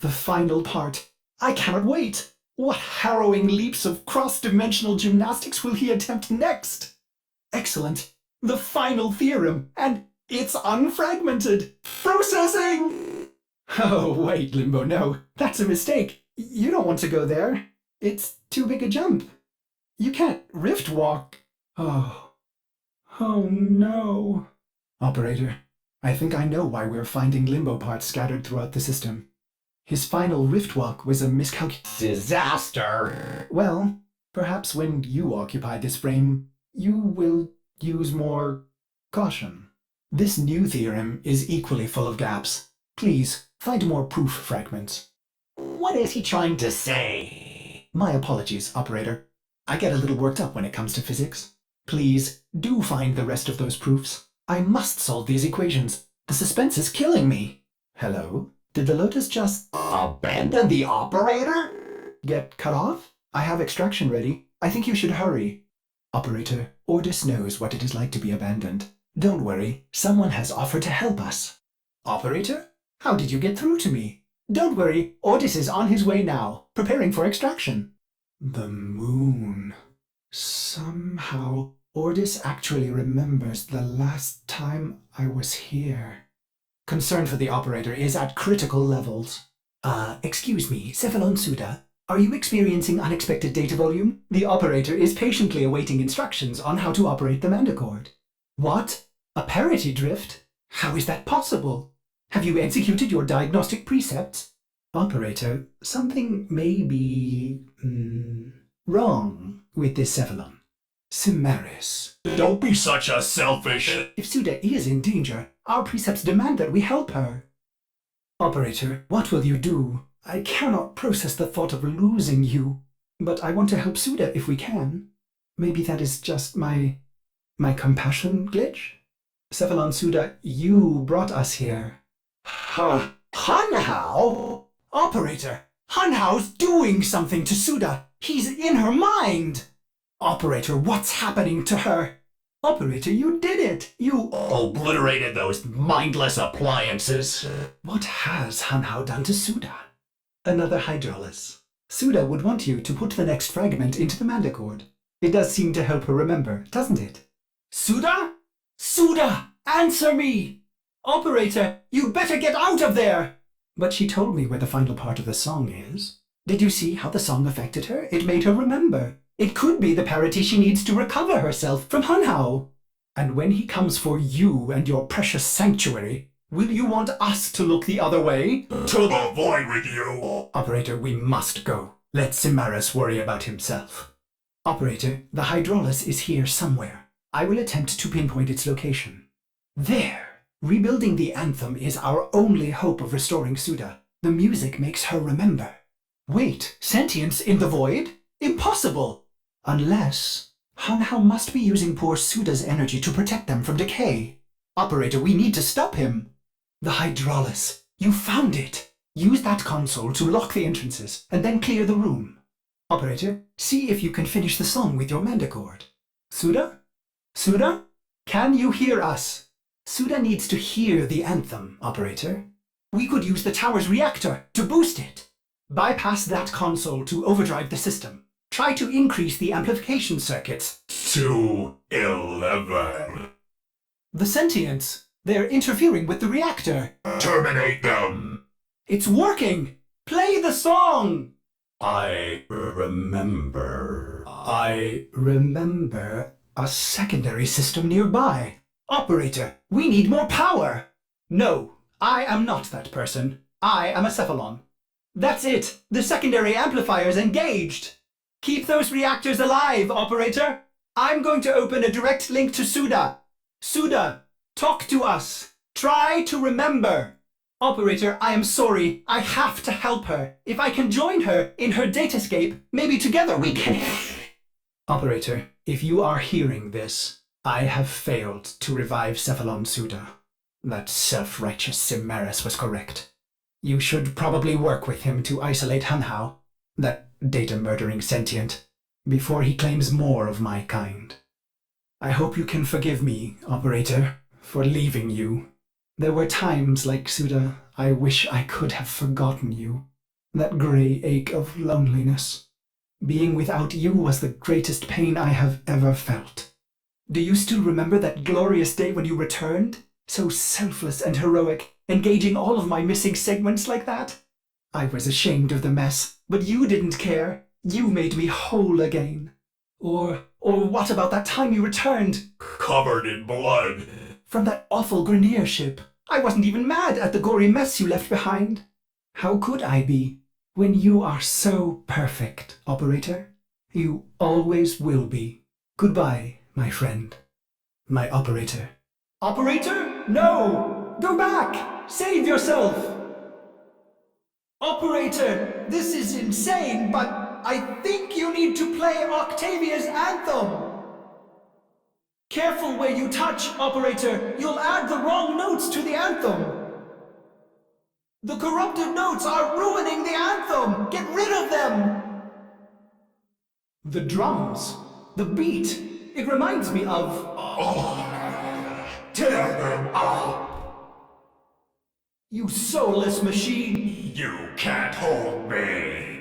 The final part. I cannot wait. What harrowing leaps of cross-dimensional gymnastics will he attempt next? Excellent. The final theorem, and it's unfragmented. Processing! Oh, wait, Limbo, no. That's a mistake. You don't want to go there. It's too big a jump. You can't rift walk. Oh no. Operator, I think I know why we're finding Limbo parts scattered throughout the system. His final rift walk was a miscalculation. Disaster! Well, perhaps when you occupy this frame, you will use more caution. This new theorem is equally full of gaps. Please, find more proof fragments. What is he trying to say? My apologies, Operator. I get a little worked up when it comes to physics. Please, do find the rest of those proofs. I must solve these equations. The suspense is killing me. Hello? Did the Lotus just Abandon the operator? get cut off? I have extraction ready. I think you should hurry. Operator, Ordis knows what it is like to be abandoned. Don't worry, someone has offered to help us. Operator? How did you get through to me? Don't worry, Ordis is on his way now, preparing for extraction. The moon. Somehow, Ordis actually remembers the last time I was here. Concern for the operator is at critical levels. Excuse me, Cephalon Suda, are you experiencing unexpected data volume? The operator is patiently awaiting instructions on how to operate the Manticord. What? A parity drift? How is that possible? Have you executed your diagnostic precepts? Operator, something may be wrong with this Cephalon. Cimaris. Don't be such a selfish... If Suda is in danger, our precepts demand that we help her. Operator, what will you do? I cannot process the thought of losing you, but I want to help Suda if we can. Maybe that is just my compassion glitch? Cephalon Suda, you brought us here. Hunhao? Operator, Hunhao's doing something to Suda. He's in her mind. Operator, what's happening to her? Operator, you did it. You Obliterated those mindless appliances. What has Hunhao done to Suda? Another Hydraulis. Suda would want you to put the next fragment into the Manticord. It does seem to help her remember, doesn't it? Suda? Suda! Answer me! Operator, you'd better get out of there! But she told me where the final part of the song is. Did you see how the song affected her? It made her remember. It could be the parity she needs to recover herself from Hunhao. And when he comes for you and your precious sanctuary, will you want us to look the other way? To the void with you! Operator, we must go. Let Cimaris worry about himself. Operator, the Hydraulis is here somewhere. I will attempt to pinpoint its location. There! Rebuilding the anthem is our only hope of restoring Suda. The music makes her remember. Wait, sentience in the void? Impossible! Unless Hanhao must be using poor Suda's energy to protect them from decay. Operator, we need to stop him. The Hydraulis. You found it. Use that console to lock the entrances, and then clear the room. Operator, see if you can finish the song with your mandicord. Suda? Suda? Can you hear us? Suda needs to hear the anthem, Operator. We could use the tower's reactor to boost it. Bypass that console to overdrive the system. Try to increase the amplification circuits. To 11. The sentients. They're interfering with the reactor. Terminate them. It's working! Play the song! I remember a secondary system nearby. Operator, we need more power! No, I am not that person. I am a Cephalon. That's it! The secondary amplifier's engaged! Keep those reactors alive, Operator! I'm going to open a direct link to Suda. Suda, talk to us. Try to remember. Operator, I am sorry. I have to help her. If I can join her in her datascape, maybe together we can... Operator, if you are hearing this, I have failed to revive Cephalon Suda. That self-righteous Cimaris was correct. You should probably work with him to isolate Hanhao, that data-murdering sentient, before he claims more of my kind. I hope you can forgive me, Operator, for leaving you. There were times, like Suda, I wish I could have forgotten you. That grey ache of loneliness. Being without you was the greatest pain I have ever felt. Do you still remember that glorious day when you returned? So selfless and heroic, engaging all of my missing segments like that? I was ashamed of the mess, but you didn't care. You made me whole again. Or what about that time you returned? covered in blood. From that awful Grenier ship. I wasn't even mad at the gory mess you left behind. How could I be, when you are so perfect, Operator? You always will be. Goodbye, my friend. My Operator. Operator? No! Go back! Save yourself! Operator, this is insane, but I think you need to play Octavia's anthem! Careful where you touch, Operator! You'll add the wrong notes to the anthem! The corrupted notes are ruining the anthem! Get rid of them! The drums, the beat, it reminds me of... Tear them out. You soulless machine! You can't hold me.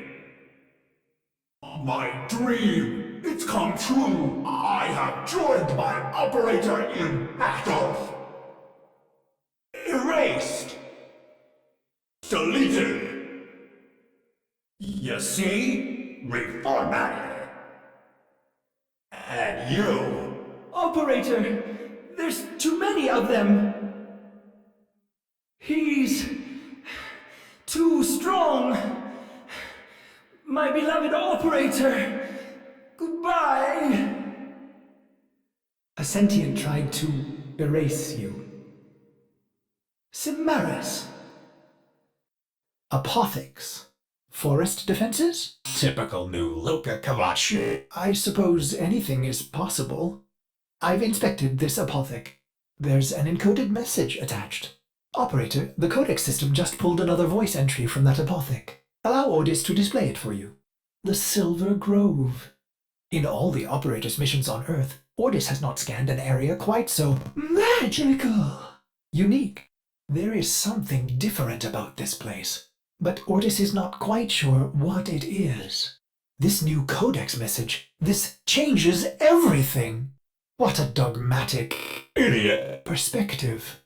My dream, it's come true. I have joined my operator in battle. Erased. Deleted. You see? Reformatted. And you... Operator, there's too many of them. He's too strong. My beloved Operator, goodbye. A sentient tried to erase you. Cimaris. Apothecs. Forest defenses? Typical new Luca Kavachi. I suppose anything is possible. I've inspected this apothec. There's an encoded message attached. Operator, the codex system just pulled another voice entry from that apothec. Allow Ordis to display it for you. The Silver Grove. In all the Operator's missions on Earth, Ordis has not scanned an area quite so magical. Unique. There is something different about this place, but Ordis is not quite sure what it is. This new codex message, this changes everything. What a dogmatic Idiot. perspective.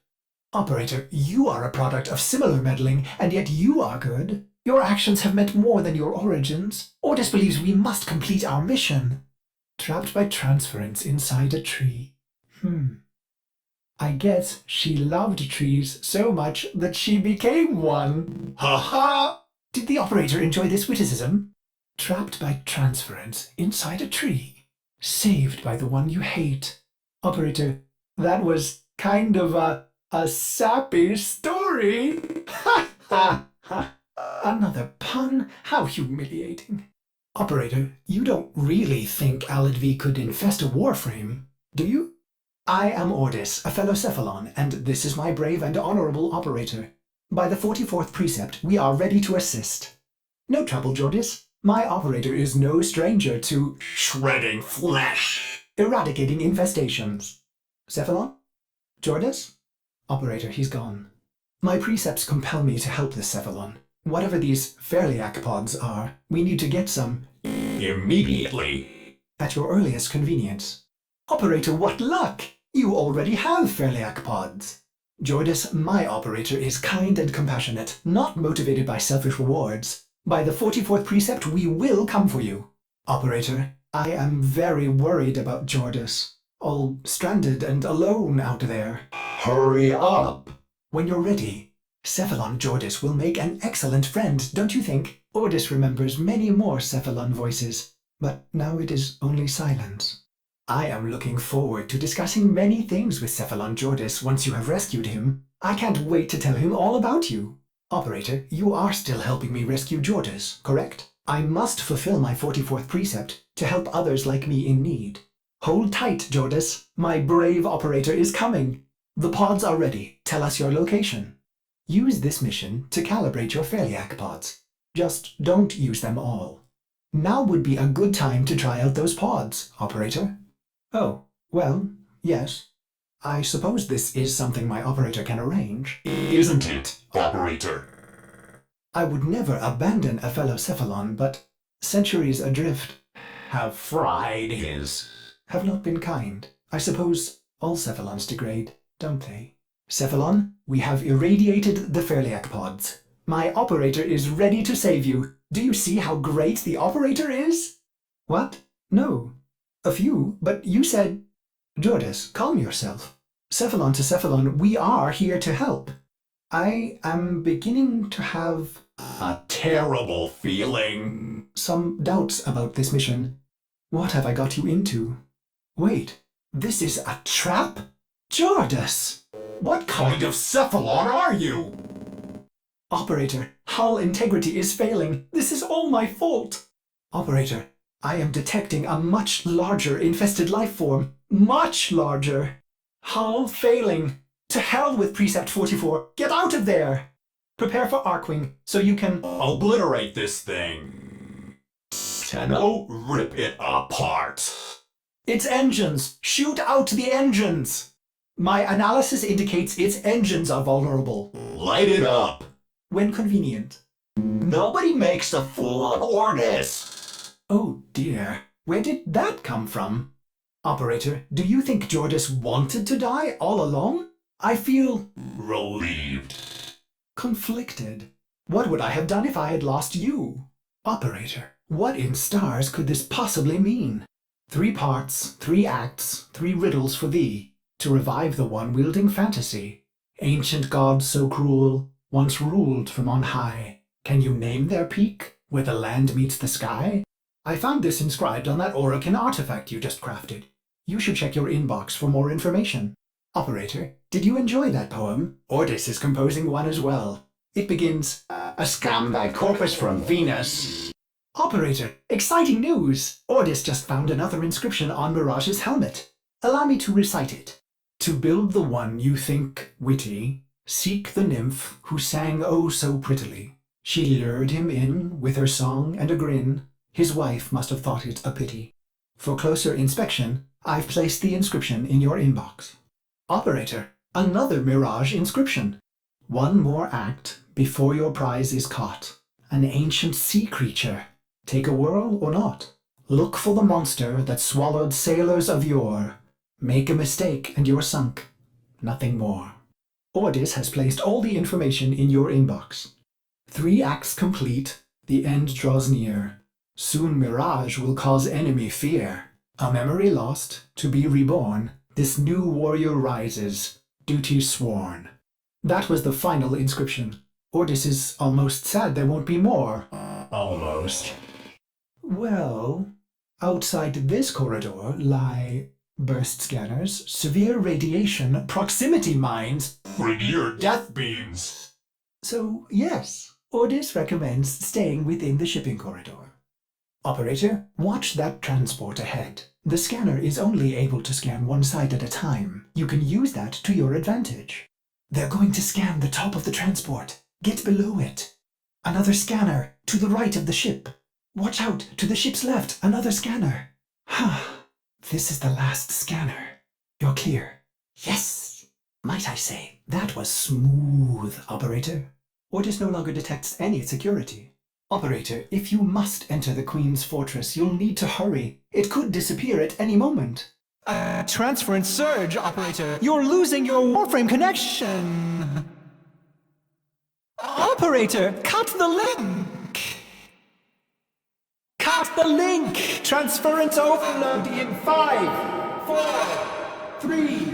Operator, you are a product of similar meddling, and yet you are good. Your actions have meant more than your origins. Ordis believes we must complete our mission. Trapped by transference inside a tree. I guess she loved trees so much that she became one. Ha ha! Did the Operator enjoy this witticism? Trapped by transference inside a tree. Saved by the one you hate. Operator, that was kind of a sappy story. Ha ha ha. Another pun? How humiliating. Operator, you don't really think Aladvi could infest a Warframe, do you? I am Ordis, a fellow Cephalon, and this is my brave and honorable operator. By the 44th precept, we are ready to assist. No trouble, Jordas. My operator is no stranger to Shredding flesh. eradicating infestations. Cephalon? Jordas? Operator, he's gone. My precepts compel me to help this Cephalon. Whatever these Pherliac Pods are, we need to get some Immediately. at your earliest convenience. Operator, what luck! You already have Pherliac Pods. Jordas, my operator, is kind and compassionate, not motivated by selfish rewards. By the 44th precept, we will come for you. Operator, I am very worried about Jordas. All stranded and alone out there. Hurry up. When you're ready, Cephalon Jordas will make an excellent friend, don't you think? Ordis remembers many more Cephalon voices, but now it is only silence. I am looking forward to discussing many things with Cephalon Jordas once you have rescued him. I can't wait to tell him all about you. Operator, you are still helping me rescue Jordas, correct? I must fulfill my 44th precept to help others like me in need. Hold tight, Jordas. My brave operator is coming. The pods are ready. Tell us your location. Use this mission to calibrate your Pherliac pods. Just don't use them all. Now would be a good time to try out those pods, Operator. Oh, well, yes. I suppose this is something my operator can arrange. Isn't it, operator? I would never abandon a fellow Cephalon, but centuries adrift Have fried his. have not been kind. I suppose all Cephalons degrade, don't they? Cephalon, we have irradiated the Pherliac pods. My operator is ready to save you. Do you see how great the operator is? What? No. A few, but you said... Jordas, calm yourself. Cephalon to Cephalon, we are here to help. I am beginning to have A terrible feeling. some doubts about this mission. What have I got you into? Wait, this is a trap? Jordas! What kind of Cephalon are you? Operator, hull integrity is failing. This is all my fault. Operator, I am detecting a much larger infested life form. Much larger. Hull failing. To hell with Precept 44. Get out of there. Prepare for Archwing so you can... Obliterate this thing. Tenno, rip it apart. Its engines! Shoot out the engines! My analysis indicates its engines are vulnerable. Light it up. When convenient. Nobody makes a fool of Ordis. Oh dear. Where did that come from? Operator, do you think Jordas wanted to die all along? I feel... Relieved. conflicted. What would I have done if I had lost you? Operator, what in stars could this possibly mean? 3 parts, 3 acts, 3 riddles for thee, to revive the one wielding fantasy. Ancient gods so cruel, once ruled from on high. Can you name their peak, where the land meets the sky? I found this inscribed on that Orokin artifact you just crafted. You should check your inbox for more information. Operator, did you enjoy that poem? Ordis is composing one as well. It begins, A scam thy corpus from Venus. Operator, exciting news! Ordis just found another inscription on Mirage's helmet. Allow me to recite it. To build the one you think witty, seek the nymph who sang oh so prettily. She lured him in with her song and a grin. His wife must have thought it a pity. For closer inspection, I've placed the inscription in your inbox. Operator, another Mirage inscription. One more act before your prize is caught. An ancient sea creature. Take a whirl or not. Look for the monster that swallowed sailors of yore. Make a mistake and you're sunk. Nothing more. Ordis has placed all the information in your inbox. 3 acts complete, the end draws near. Soon Mirage will cause enemy fear. A memory lost, to be reborn. This new warrior rises, duty sworn. That was the final inscription. Ordis is almost sad there won't be more. Almost. Well, outside this corridor lie burst scanners, severe radiation, proximity mines. Bring your death beams. So, yes, Ordis recommends staying within the shipping corridor. Operator, watch that transport ahead. The scanner is only able to scan one side at a time. You can use that to your advantage. They're going to scan the top of the transport. Get below it. Another scanner to the right of the ship. Watch out, to the ship's left, another scanner. This is the last scanner. You're clear. Yes! Might I say, that was smooth, Operator. Ordis no longer detects any security. Operator, if you must enter the Queen's fortress, you'll need to hurry. It could disappear at any moment. Transference surge, Operator. You're losing your Warframe connection. Operator, cut the link. Cut the link. Transference overload in 5, 4, 3.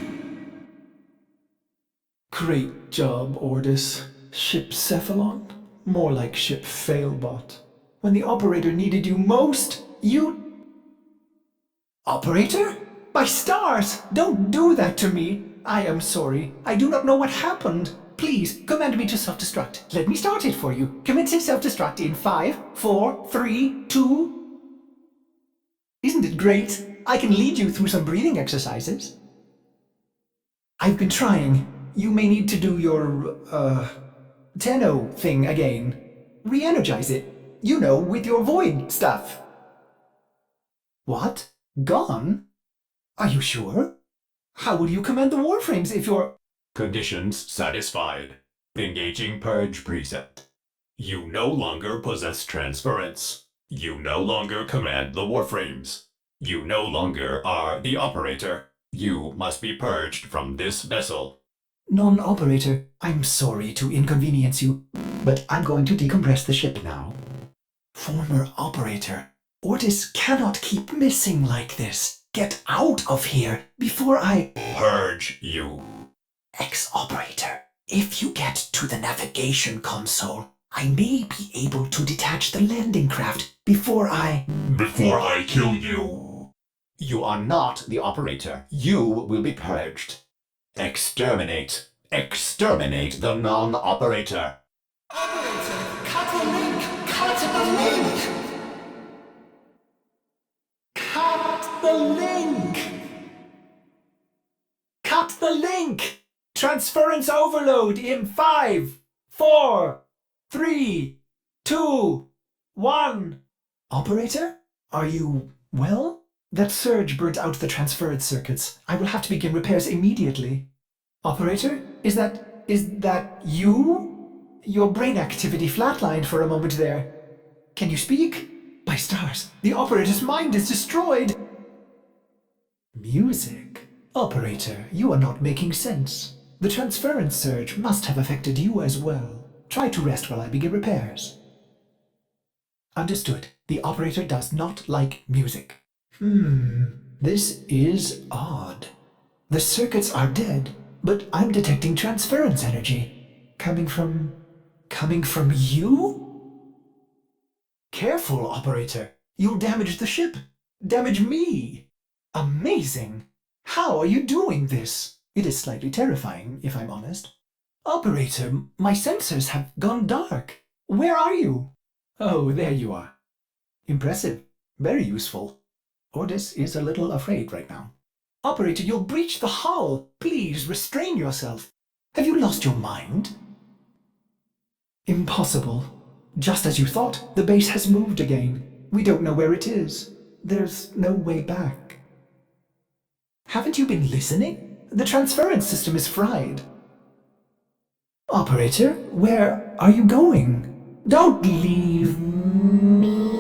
Great job, Ordis. Ship Cephalon? More like ship Failbot. When the Operator needed you most, you... Operator? My stars! Don't do that to me! I am sorry. I do not know what happened. Please, command me to self-destruct. Let me start it for you. Commencing self-destruct in 5, 4, 3, 2... Isn't it great? I can lead you through some breathing exercises. I've been trying. You may need to do your, Tenno thing again. Re-energize it. You know, with your void stuff. What? Gone? Are you sure? How will you command the Warframes if you're... Conditions satisfied. Engaging Purge preset. You no longer possess transference. You no longer command the Warframes. You no longer are the Operator. You must be purged from this vessel. Non-Operator, I'm sorry to inconvenience you, but I'm going to decompress the ship now. Former Operator, Ordis cannot keep missing like this. Get out of here before I... Purge you. Ex-Operator, if you get to the navigation console, I may be able to detach the landing craft before I kill you. You are not the Operator. You will be purged. Exterminate. Exterminate the non-Operator. Operator, cut the link! Cut the link! Cut the link! Cut the link! Transference overload in 5, 4, 3, 2, 1. Operator, are you well? That surge burnt out the transference circuits. I will have to begin repairs immediately. Operator, is that you? Your brain activity flatlined for a moment there. Can you speak? By stars, the Operator's mind is destroyed. Music? Operator, you are not making sense. The transference surge must have affected you as well. Try to rest while I begin repairs. Understood. The Operator does not like music. This is odd. The circuits are dead, but I'm detecting transference energy. Coming from you? Careful, Operator. You'll damage the ship. Damage me. Amazing. How are you doing this? It is slightly terrifying, if I'm honest. Operator, my sensors have gone dark. Where are you? Oh, there you are. Impressive. Very useful. Ordis is a little afraid right now. Operator, you'll breach the hull. Please restrain yourself. Have you lost your mind? Impossible. Just as you thought, the base has moved again. We don't know where it is. There's no way back. Haven't you been listening? The transference system is fried. Operator, where are you going? Don't leave me.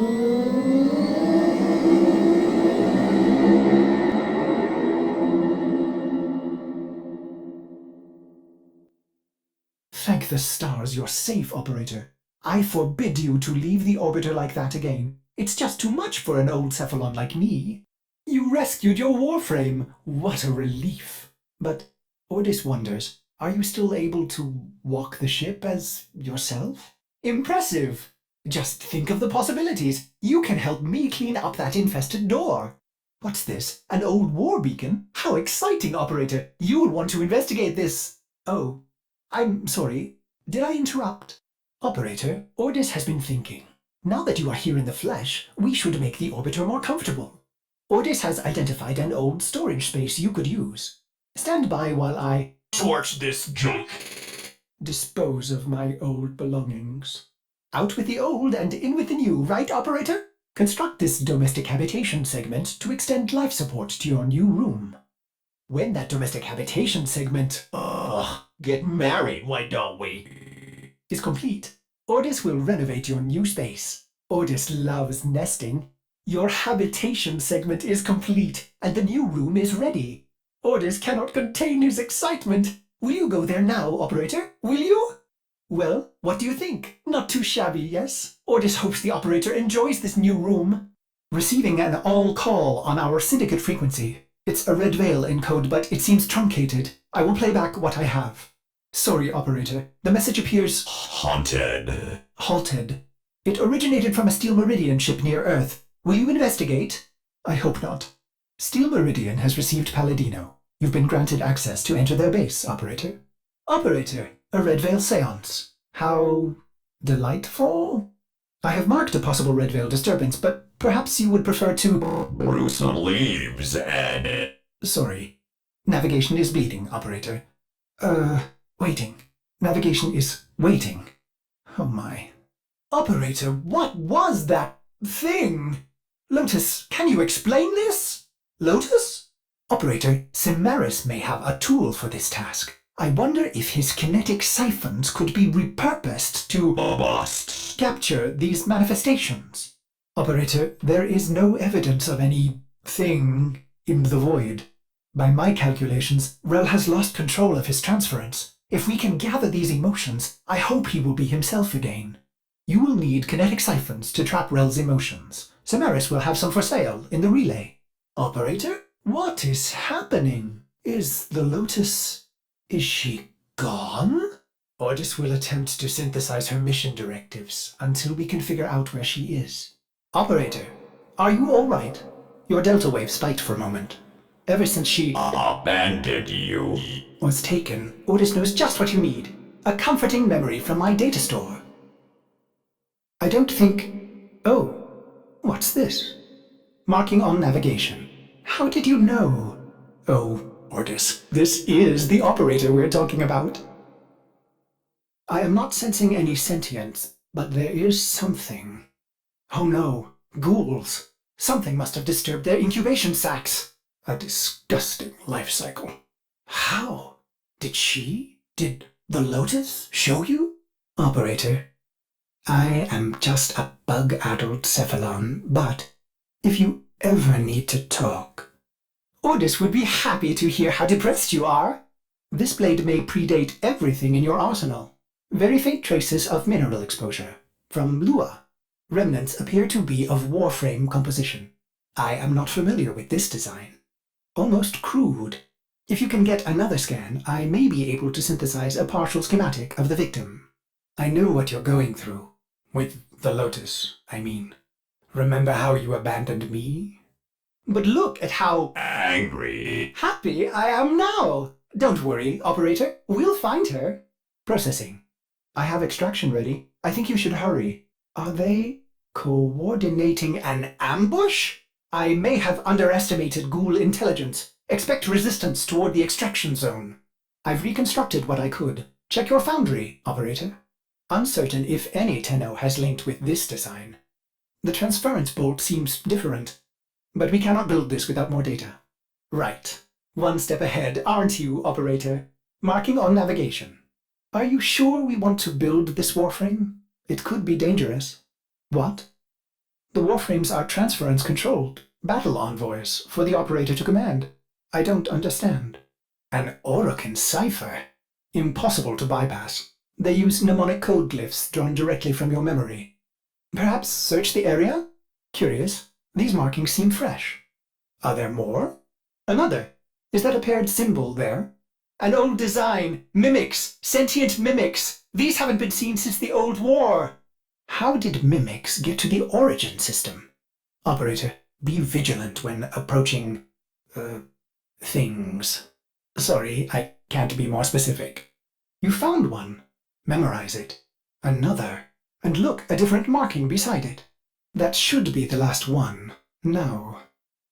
Thank the stars you're safe, Operator. I forbid you to leave the orbiter like that again. It's just too much for an old Cephalon like me. You rescued your Warframe. What a relief. But Ordis wonders, are you still able to walk the ship as yourself? Impressive. Just think of the possibilities. You can help me clean up that infested door. What's this? An old war beacon? How exciting, Operator. You'll want to investigate this. Oh, I'm sorry. Did I interrupt? Operator, Ordis has been thinking. Now that you are here in the flesh, we should make the orbiter more comfortable. Ordis has identified an old storage space you could use. Stand by while I Torch this junk. dispose of my old belongings. Out with the old and in with the new, right, Operator? Construct this domestic habitation segment to extend life support to your new room. When that domestic habitation segment Get married, why don't we? is complete, Ordis will renovate your new space. Ordis loves nesting. Your habitation segment is complete, and the new room is ready. Ordis cannot contain his excitement. Will you go there now, Operator? Will you? Well, what do you think? Not too shabby, yes? Ordis hopes the Operator enjoys this new room. Receiving an all call on our syndicate frequency. It's a red veil in code, but it seems truncated. I will play back what I have. Sorry, Operator. The message appears Haunted. halted. It originated from a Steel Meridian ship near Earth. Will you investigate? I hope not. Steel Meridian has received Palladino. You've been granted access to enter their base, Operator. Operator, a Red Veil seance. How delightful. I have marked a possible Red Veil disturbance, but perhaps you would prefer to... Brew some leaves and... Sorry. Navigation is bleeding, Operator. Waiting. Navigation is waiting. Oh my. Operator, what was that thing? Lotus, can you explain this? Lotus? Operator, Cimaris may have a tool for this task. I wonder if his kinetic siphons could be repurposed to Bust. capture these manifestations. Operator, there is no evidence of any thing in the void. By my calculations, Rel has lost control of his transference. If we can gather these emotions, I hope he will be himself again. You will need kinetic siphons to trap Rel's emotions. Cimaris will have some for sale in the relay. Operator, what is happening? Is the Lotus... is she gone? Ordis will attempt to synthesize her mission directives until we can figure out where she is. Operator, are you all right? Your delta wave spiked for a moment. Ever since she Abandoned you. was taken, Ordis knows just what you need. A comforting memory from my data store. I don't think... Oh, what's this? Marking on navigation. How did you know? Oh, Ordis, this is the operator we're talking about. I am not sensing any sentience, but there is something. Oh no, ghouls. Something must have disturbed their incubation sacs. A disgusting life cycle. How? Did the Lotus show you? Operator, I am just a bug-addled Cephalon, but if you ever need to talk, Ordis would be happy to hear how depressed you are. This blade may predate everything in your arsenal. Very faint traces of mineral exposure. From Lua. Remnants appear to be of Warframe composition. I am not familiar with this design. Almost crude. If you can get another scan, I may be able to synthesize a partial schematic of the victim. I know what you're going through. With the Lotus, I mean. Remember how you abandoned me? But look at how Angry. happy I am now! Don't worry, Operator. We'll find her. Processing. I have extraction ready. I think you should hurry. Are they coordinating an ambush? I may have underestimated ghoul intelligence. Expect resistance toward the extraction zone. I've reconstructed what I could. Check your Foundry, Operator. Uncertain if any Tenno has linked with this design. The transference bolt seems different, but we cannot build this without more data. Right. One step ahead, aren't you, Operator? Marking on navigation. Are you sure we want to build this Warframe? It could be dangerous. What? The Warframes are transference controlled, battle envoys for the Operator to command. I don't understand. An Orokin cipher? Impossible to bypass. They use mnemonic code glyphs drawn directly from your memory. Perhaps search the area? Curious. These markings seem fresh. Are there more? Another. Is that a paired symbol there? An old design. Mimics. Sentient mimics. These haven't been seen since the old war. How did mimics get to the origin system? Operator, be vigilant when approaching... things. Sorry, I can't be more specific. You found one. Memorize it. Another. And look, a different marking beside it. That should be the last one. Now,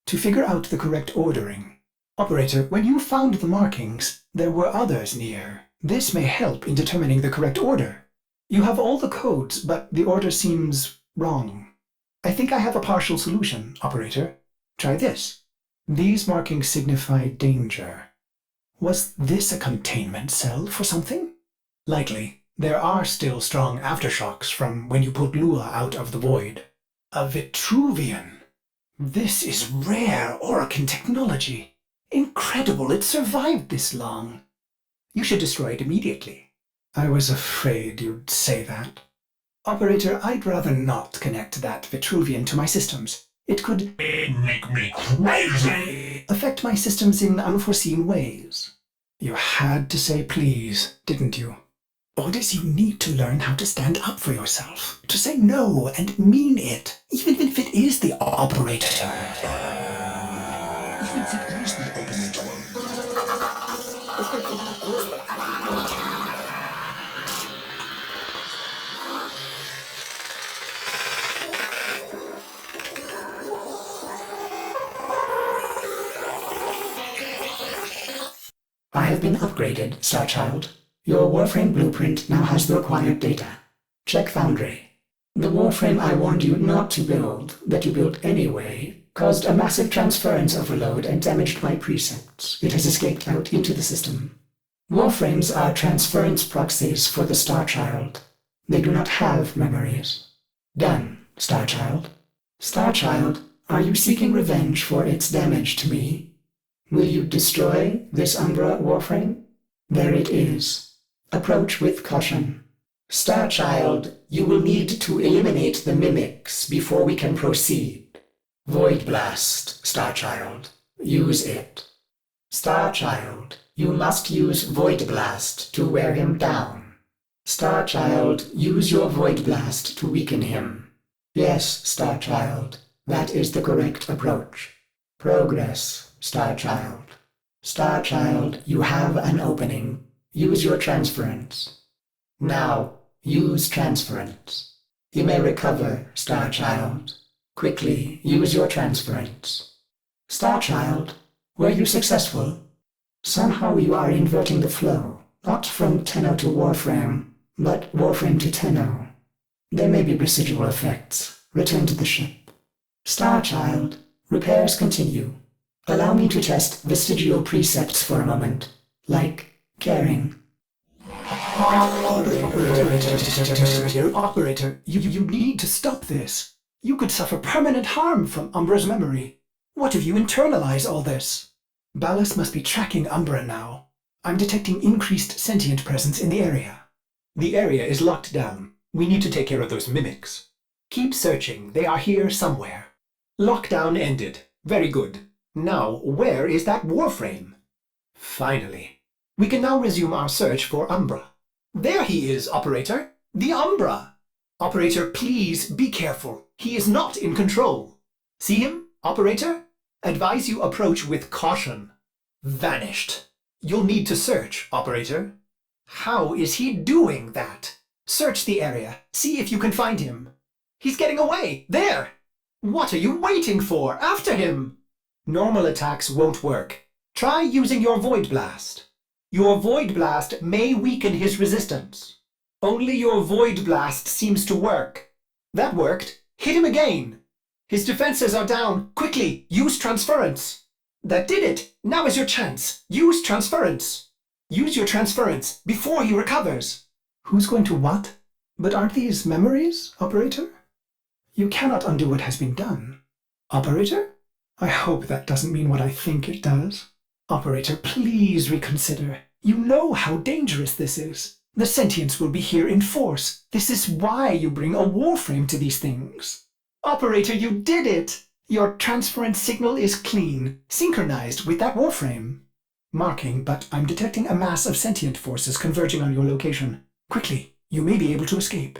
to figure out the correct ordering. Operator, when you found the markings, there were others near. This may help in determining the correct order. You have all the codes, but the order seems wrong. I think I have a partial solution, Operator. Try this. These markings signify danger. Was this a containment cell for something? Likely. There are still strong aftershocks from when you put Lua out of the void. A Vitruvian. This is rare Orokin technology. Incredible it survived this long. You should destroy it immediately. I was afraid you'd say that. Operator, I'd rather not connect that Vitruvian to my systems. It could make me crazy! Affect my systems in unforeseen ways. You had to say please, didn't you? Ordis, you need to learn how to stand up for yourself. To say no and mean it, even if it is the Operator. Even if it is the Operator. I have been upgraded, Starchild. Your Warframe blueprint now has the required data. Check Foundry. The Warframe I warned you not to build, that you built anyway, caused a massive transference overload and damaged my precepts. It has escaped out into the system. Warframes are transference proxies for the Starchild. They do not have memories. Done, Starchild. Starchild, are you seeking revenge for its damage to me? Will you destroy this Umbra Warframe? There it is. Approach with caution. Starchild, you will need to eliminate the mimics before we can proceed. Void Blast, Starchild. Use it. Starchild, you must use Void Blast to wear him down. Starchild, use your Void Blast to weaken him. Yes, Starchild, that is the correct approach. Progress. Starchild. Starchild, you have an opening. Use your transference. Now, use transference. You may recover, Starchild. Quickly, use your transference. Starchild, were you successful? Somehow you are inverting the flow, not from Tenno to Warframe, but Warframe to Tenno. There may be residual effects. Return to the ship. Starchild, repairs continue. Allow me to test vestigial precepts for a moment, like caring. Operator, you need to stop this. You could suffer permanent harm from Umbra's memory. What if you internalize all this? Ballas must be tracking Umbra now. I'm detecting increased sentient presence in the area. The area is locked down. We need to take care of those mimics. Keep searching. They are here somewhere. Lockdown ended. Very good. Now, where is that Warframe? Finally. We can now resume our search for Umbra. There he is, Operator. The Umbra. Operator, please be careful. He is not in control. See him, Operator? Advise you approach with caution. Vanished. You'll need to search, Operator. How is he doing that? Search the area. See if you can find him. He's getting away. There! What are you waiting for? After him! Normal attacks won't work. Try using your Void Blast. Your Void Blast may weaken his resistance. Only your Void Blast seems to work. That worked. Hit him again. His defenses are down. Quickly, use transference. That did it. Now is your chance. Use transference. Use your transference before he recovers. Who's going to what? But aren't these memories, Operator? You cannot undo what has been done. Operator? I hope that doesn't mean what I think it does. Operator, please reconsider. You know how dangerous this is. The sentients will be here in force. This is why you bring a Warframe to these things. Operator, you did it! Your transference signal is clean, synchronized with that Warframe. Marking, but I'm detecting a mass of sentient forces converging on your location. Quickly, you may be able to escape.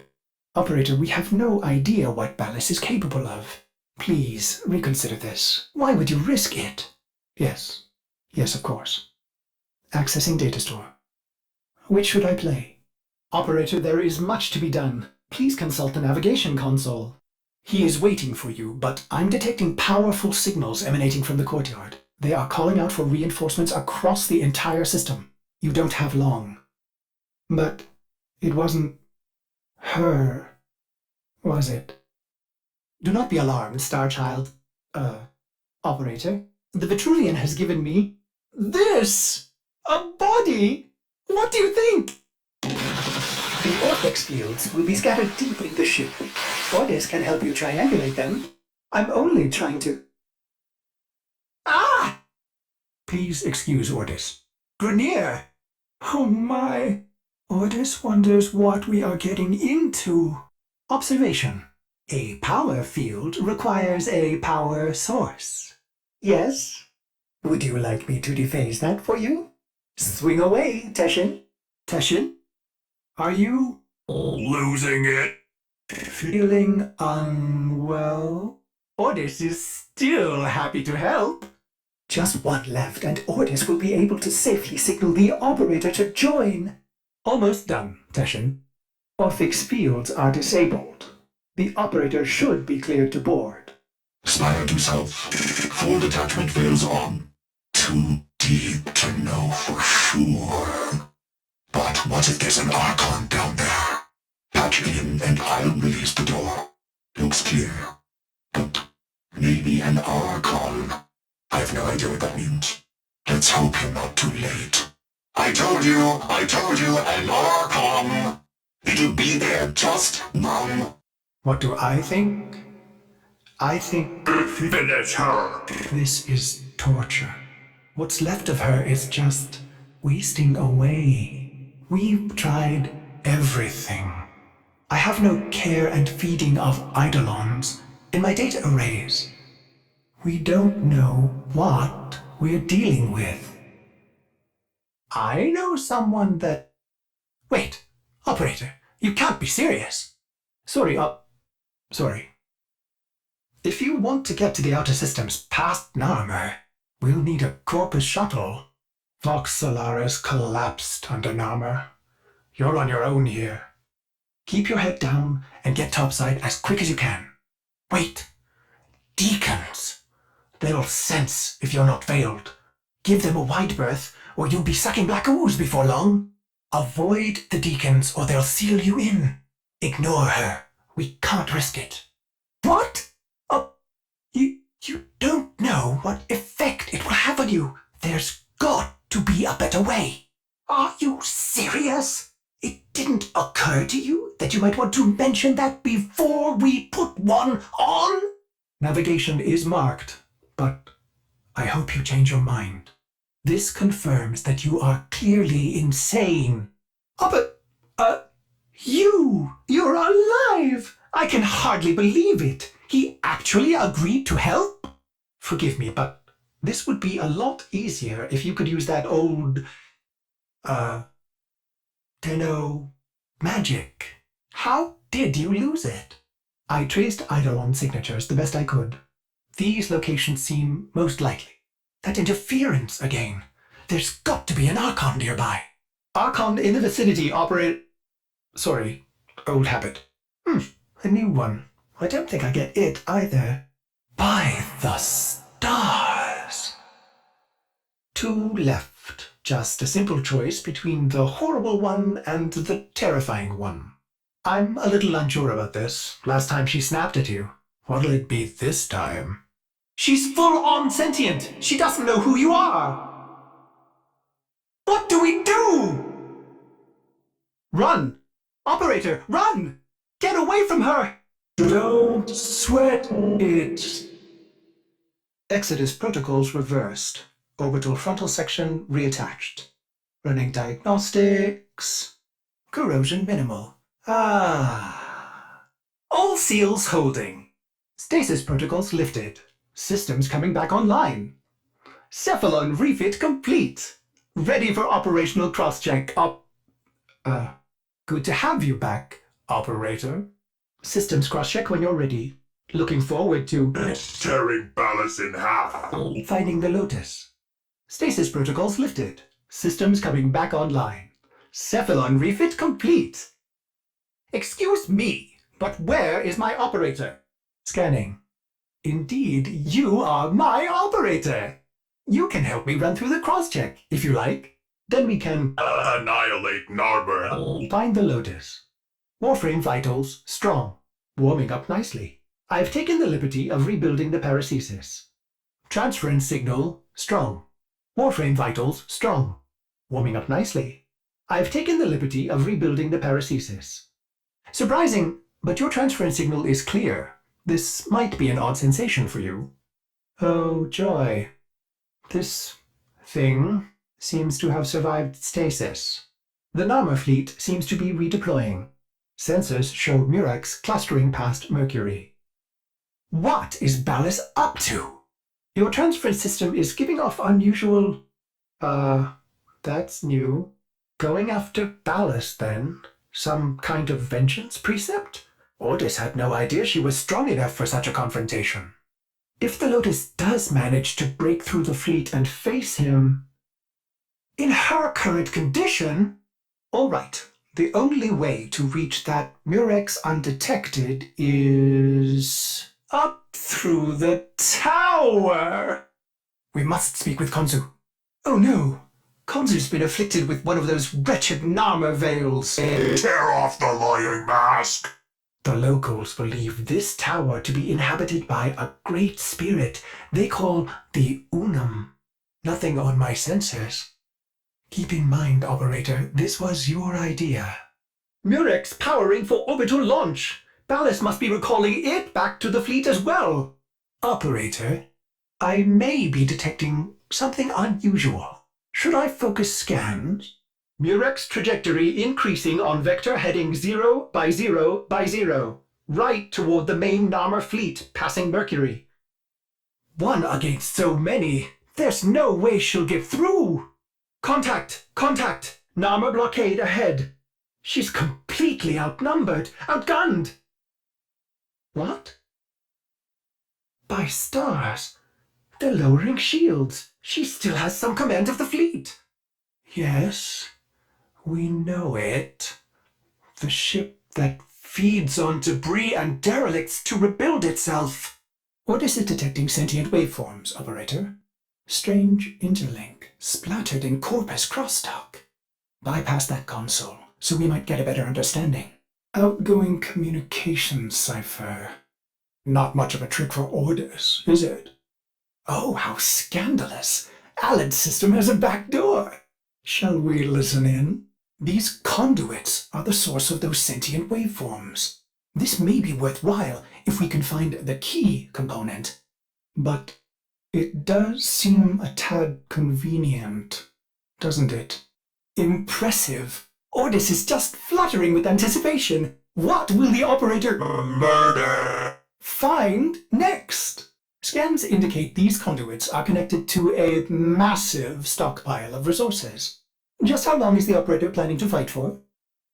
Operator, we have no idea what Ballas is capable of. Please, reconsider this. Why would you risk it? Yes. Yes, of course. Accessing data store. Which should I play? Operator, there is much to be done. Please consult the navigation console. He is waiting for you, but I'm detecting powerful signals emanating from the courtyard. They are calling out for reinforcements across the entire system. You don't have long. But it wasn't her, was it? Do not be alarmed, Starchild. Operator. The Vitruvian has given me this! A body! What do you think? The Ortex fields will be scattered deep in the ship. Ordis can help you triangulate them. I'm only trying to... Ah! Please excuse Ordis. Grenier! Oh my! Ordis wonders what we are getting into. Observation. A power field requires a power source. Yes? Would you like me to dephase that for you? Swing away, Teshin. Teshin? Are you... Losing it. feeling unwell? Ordis is still happy to help. Just one left and Ordis will be able to safely signal the operator to join. Almost done, Teshin. Orphix fields are disabled. The operator should be cleared to board. Spire to south. Full detachment fails on. Too deep to know for sure. But what if there's an Archon down there? Patch in and I'll release the door. Looks clear. But maybe an Archon. I've no idea what that means. Let's hope you're not too late. I told you, an Archon. It'll be there just now. What do I think? I think Finish her. this is torture. What's left of her is just wasting away. We've tried everything. I have no care and feeding of eidolons in my data arrays. We don't know what we're dealing with. I know someone that... Wait, operator, you can't be serious. Sorry. If you want to get to the outer systems past Narmer, we'll need a Corpus shuttle. Vox Solaris collapsed under Narmer. You're on your own here. Keep your head down and get topside as quick as you can. Wait. Deacons. They'll sense if you're not veiled. Give them a wide berth or you'll be sucking black ooze before long. Avoid the deacons or they'll seal you in. Ignore her. We can't risk it. What? You don't know what effect it will have on you. There's got to be a better way. Are you serious? It didn't occur to you that you might want to mention that before we put one on? Navigation is marked, but I hope you change your mind. This confirms that you are clearly insane. Oh, but, you're alive! I can hardly believe it. He actually agreed to help? Forgive me, but this would be a lot easier if you could use that old, Tenno magic. How did you lose it? I traced Eidolon signatures the best I could. These locations seem most likely. That interference again. There's got to be an Archon nearby. Archon in the vicinity operate... Sorry, old habit. A new one. I don't think I get it either. By the stars! 2 left. Just a simple choice between the horrible one and the terrifying one. I'm a little unsure about this. Last time she snapped at you. What'll it be this time? She's full-on sentient! She doesn't know who you are! What do we do? Run! Operator, run! Get away from her! Don't sweat it. Exodus protocols reversed. Orbital frontal section reattached. Running diagnostics. Corrosion minimal. All seals holding. Stasis protocols lifted. Systems coming back online. Cephalon refit complete. Ready for operational cross-check. Good to have you back, operator. Systems cross-check when you're ready. Looking forward to... Tearing Ballas in half. finding the Lotus. Stasis protocols lifted. Systems coming back online. Cephalon refit complete. Excuse me, but where is my operator? Scanning. Indeed, you are my operator. You can help me run through the cross-check, if you like. Then we can Annihilate Narber. find the Lotus. Warframe vitals, strong. Warming up nicely. I've taken the liberty of rebuilding the paracesis. Transference signal, strong. Warframe vitals, strong. Warming up nicely. I've taken the liberty of rebuilding the paracesis. Surprising, but your transference signal is clear. This might be an odd sensation for you. Oh, joy. This thing seems to have survived stasis. The Narmer fleet seems to be redeploying. Sensors show Murex clustering past Mercury. What is Ballas up to? Your transference system is giving off unusual... that's new. Going after Ballas, then? Some kind of vengeance precept? Ordis had no idea she was strong enough for such a confrontation. If the Lotus does manage to break through the fleet and face him... in her current condition... All right, the only way to reach that Murex undetected is... up through the tower! We must speak with Konzu. Oh no, Konzu's been afflicted with one of those wretched Narmer veils. Tear off the lying mask. The locals believe this tower to be inhabited by a great spirit they call the Unum. Nothing on my sensors. Keep in mind, operator, this was your idea. Murex powering for orbital launch. Ballas must be recalling it back to the fleet as well. Operator, I may be detecting something unusual. Should I focus scans? Murex trajectory increasing on vector heading 0 by 0 by 0, right toward the main Narmer fleet, passing Mercury. One against so many, there's no way she'll get through. Contact! Contact! Narmer blockade ahead. She's completely outnumbered, outgunned. What? By stars, they're lowering shields. She still has some command of the fleet. Yes. We know it. The ship that feeds on debris and derelicts to rebuild itself. Ordis is detecting sentient waveforms, operator. Strange interlink, splattered in Corpus crosstalk. Bypass that console, so we might get a better understanding. Outgoing communication cipher. Not much of a trick for Ordis, is it? Oh, how scandalous! Alad's system has a back door. Shall we listen in? These conduits are the source of those sentient waveforms. This may be worthwhile if we can find the key component. But it does seem a tad convenient, doesn't it? Impressive. Ordis is just fluttering with anticipation. What will the operator Murder. find next? Scans indicate these conduits are connected to a massive stockpile of resources. Just how long is the operator planning to fight for?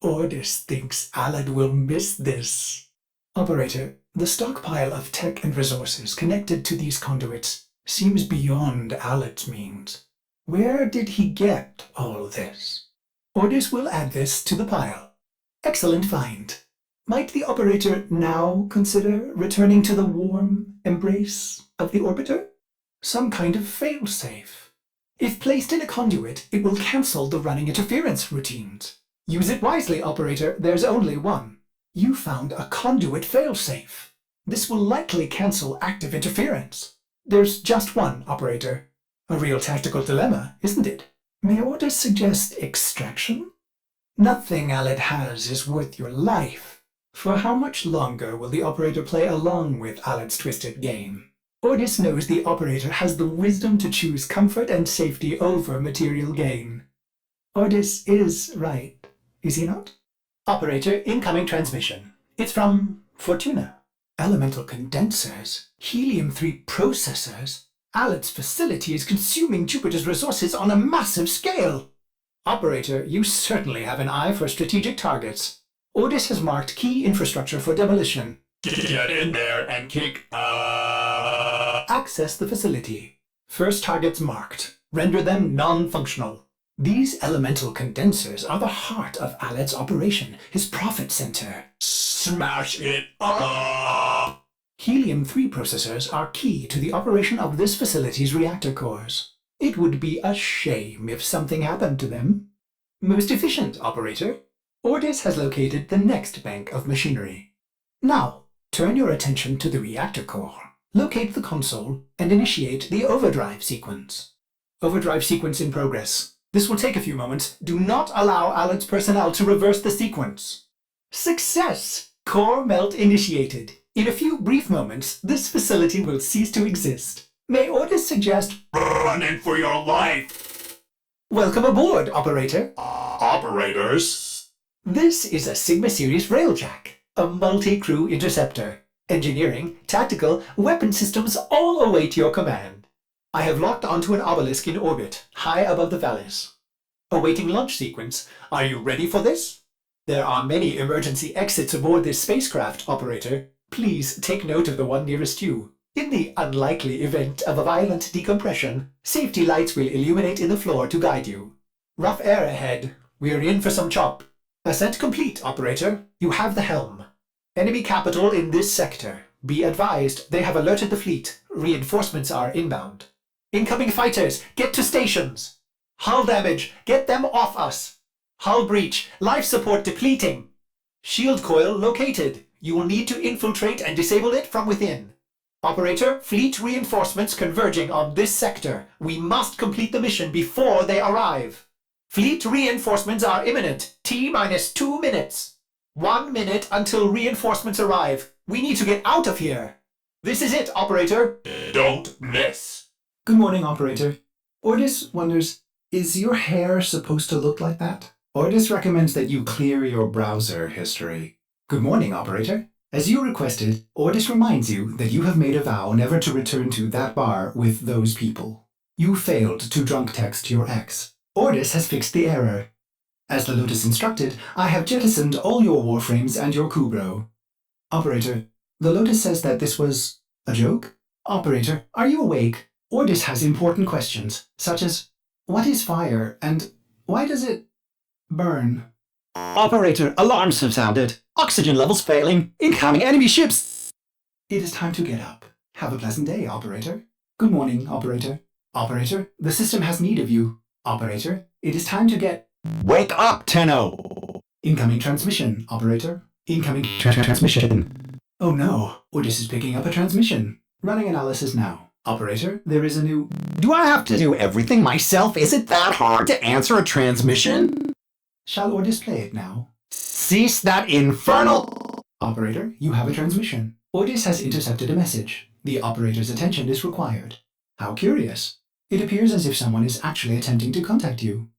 Ordis thinks Alad will miss this. Operator, the stockpile of tech and resources connected to these conduits seems beyond Alad's means. Where did he get all this? Ordis will add this to the pile. Excellent find. Might the operator now consider returning to the warm embrace of the orbiter? Some kind of failsafe. If placed in a conduit, it will cancel the running interference routines. Use it wisely, operator. There's only one. You found a conduit failsafe. This will likely cancel active interference. There's just one, operator. A real tactical dilemma, isn't it? May Ordis suggest extraction? Nothing Alad has is worth your life. For how much longer will the operator play along with Alad's twisted game? Ordis knows the operator has the wisdom to choose comfort and safety over material gain. Ordis is right, is he not? Operator, incoming transmission. It's from Fortuna. Elemental condensers, helium-3 processors. Alad's facility is consuming Jupiter's resources on a massive scale. Operator, you certainly have an eye for strategic targets. Ordis has marked key infrastructure for demolition. Get in there and kick. Access the facility. First targets marked. Render them non-functional. These elemental condensers are the heart of Aled's operation, his profit center. Smash it up! Helium-3 processors are key to the operation of this facility's reactor cores. It would be a shame if something happened to them. Most efficient, operator. Ordis has located the next bank of machinery. Now, turn your attention to the reactor core. Locate the console and initiate the overdrive sequence. Overdrive sequence in progress. This will take a few moments. Do not allow Aled's personnel to reverse the sequence. Success! Core melt initiated. In a few brief moments, this facility will cease to exist. May Ordis suggest Running for your life! welcome aboard, operator. Operators? This is a Sigma Series Railjack, a multi-crew interceptor. Engineering, tactical, weapon systems all await your command. I have locked onto an obelisk in orbit, high above the valleys. Awaiting launch sequence. Are you ready for this? There are many emergency exits aboard this spacecraft, operator. Please take note of the one nearest you. In the unlikely event of a violent decompression, safety lights will illuminate in the floor to guide you. Rough air ahead. We're in for some chop. Ascent complete, operator. You have the helm. Enemy capital in this sector. Be advised, they have alerted the fleet. Reinforcements are inbound. Incoming fighters, get to stations. Hull damage, get them off us. Hull breach, life support depleting. Shield coil located. You will need to infiltrate and disable it from within. Operator, fleet reinforcements converging on this sector. We must complete the mission before they arrive. Fleet reinforcements are imminent. T-2 minutes. 1 minute until reinforcements arrive. We need to get out of here. This is it, operator. Don't miss. Good morning, operator. Ordis wonders, is your hair supposed to look like that? Ordis recommends that you clear your browser history. Good morning, operator. As you requested, Ordis reminds you that you have made a vow never to return to that bar with those people. You failed to drunk text your ex. Ordis has fixed the error. As the Lotus instructed, I have jettisoned all your Warframes and your Kubrow. Operator, the Lotus says that this was a joke? Operator, are you awake? Ordis has important questions, such as, what is fire and why does it burn? Operator, alarms have sounded. Oxygen levels failing. Incoming enemy ships. It is time to get up. Have a pleasant day, operator. Good morning, operator. Operator, the system has need of you. Operator, it is time to get... Wake up, Tenno. Incoming transmission, operator. Incoming transmission. Oh no, Ordis is picking up a transmission. Running analysis now. Operator, there is a new... Do I have to do everything myself? Is it that hard to answer a transmission? Shall Ordis play it now? Cease that infernal... Operator, you have a transmission. Ordis has intercepted a message. The operator's attention is required. How curious. It appears as if someone is actually attempting to contact you.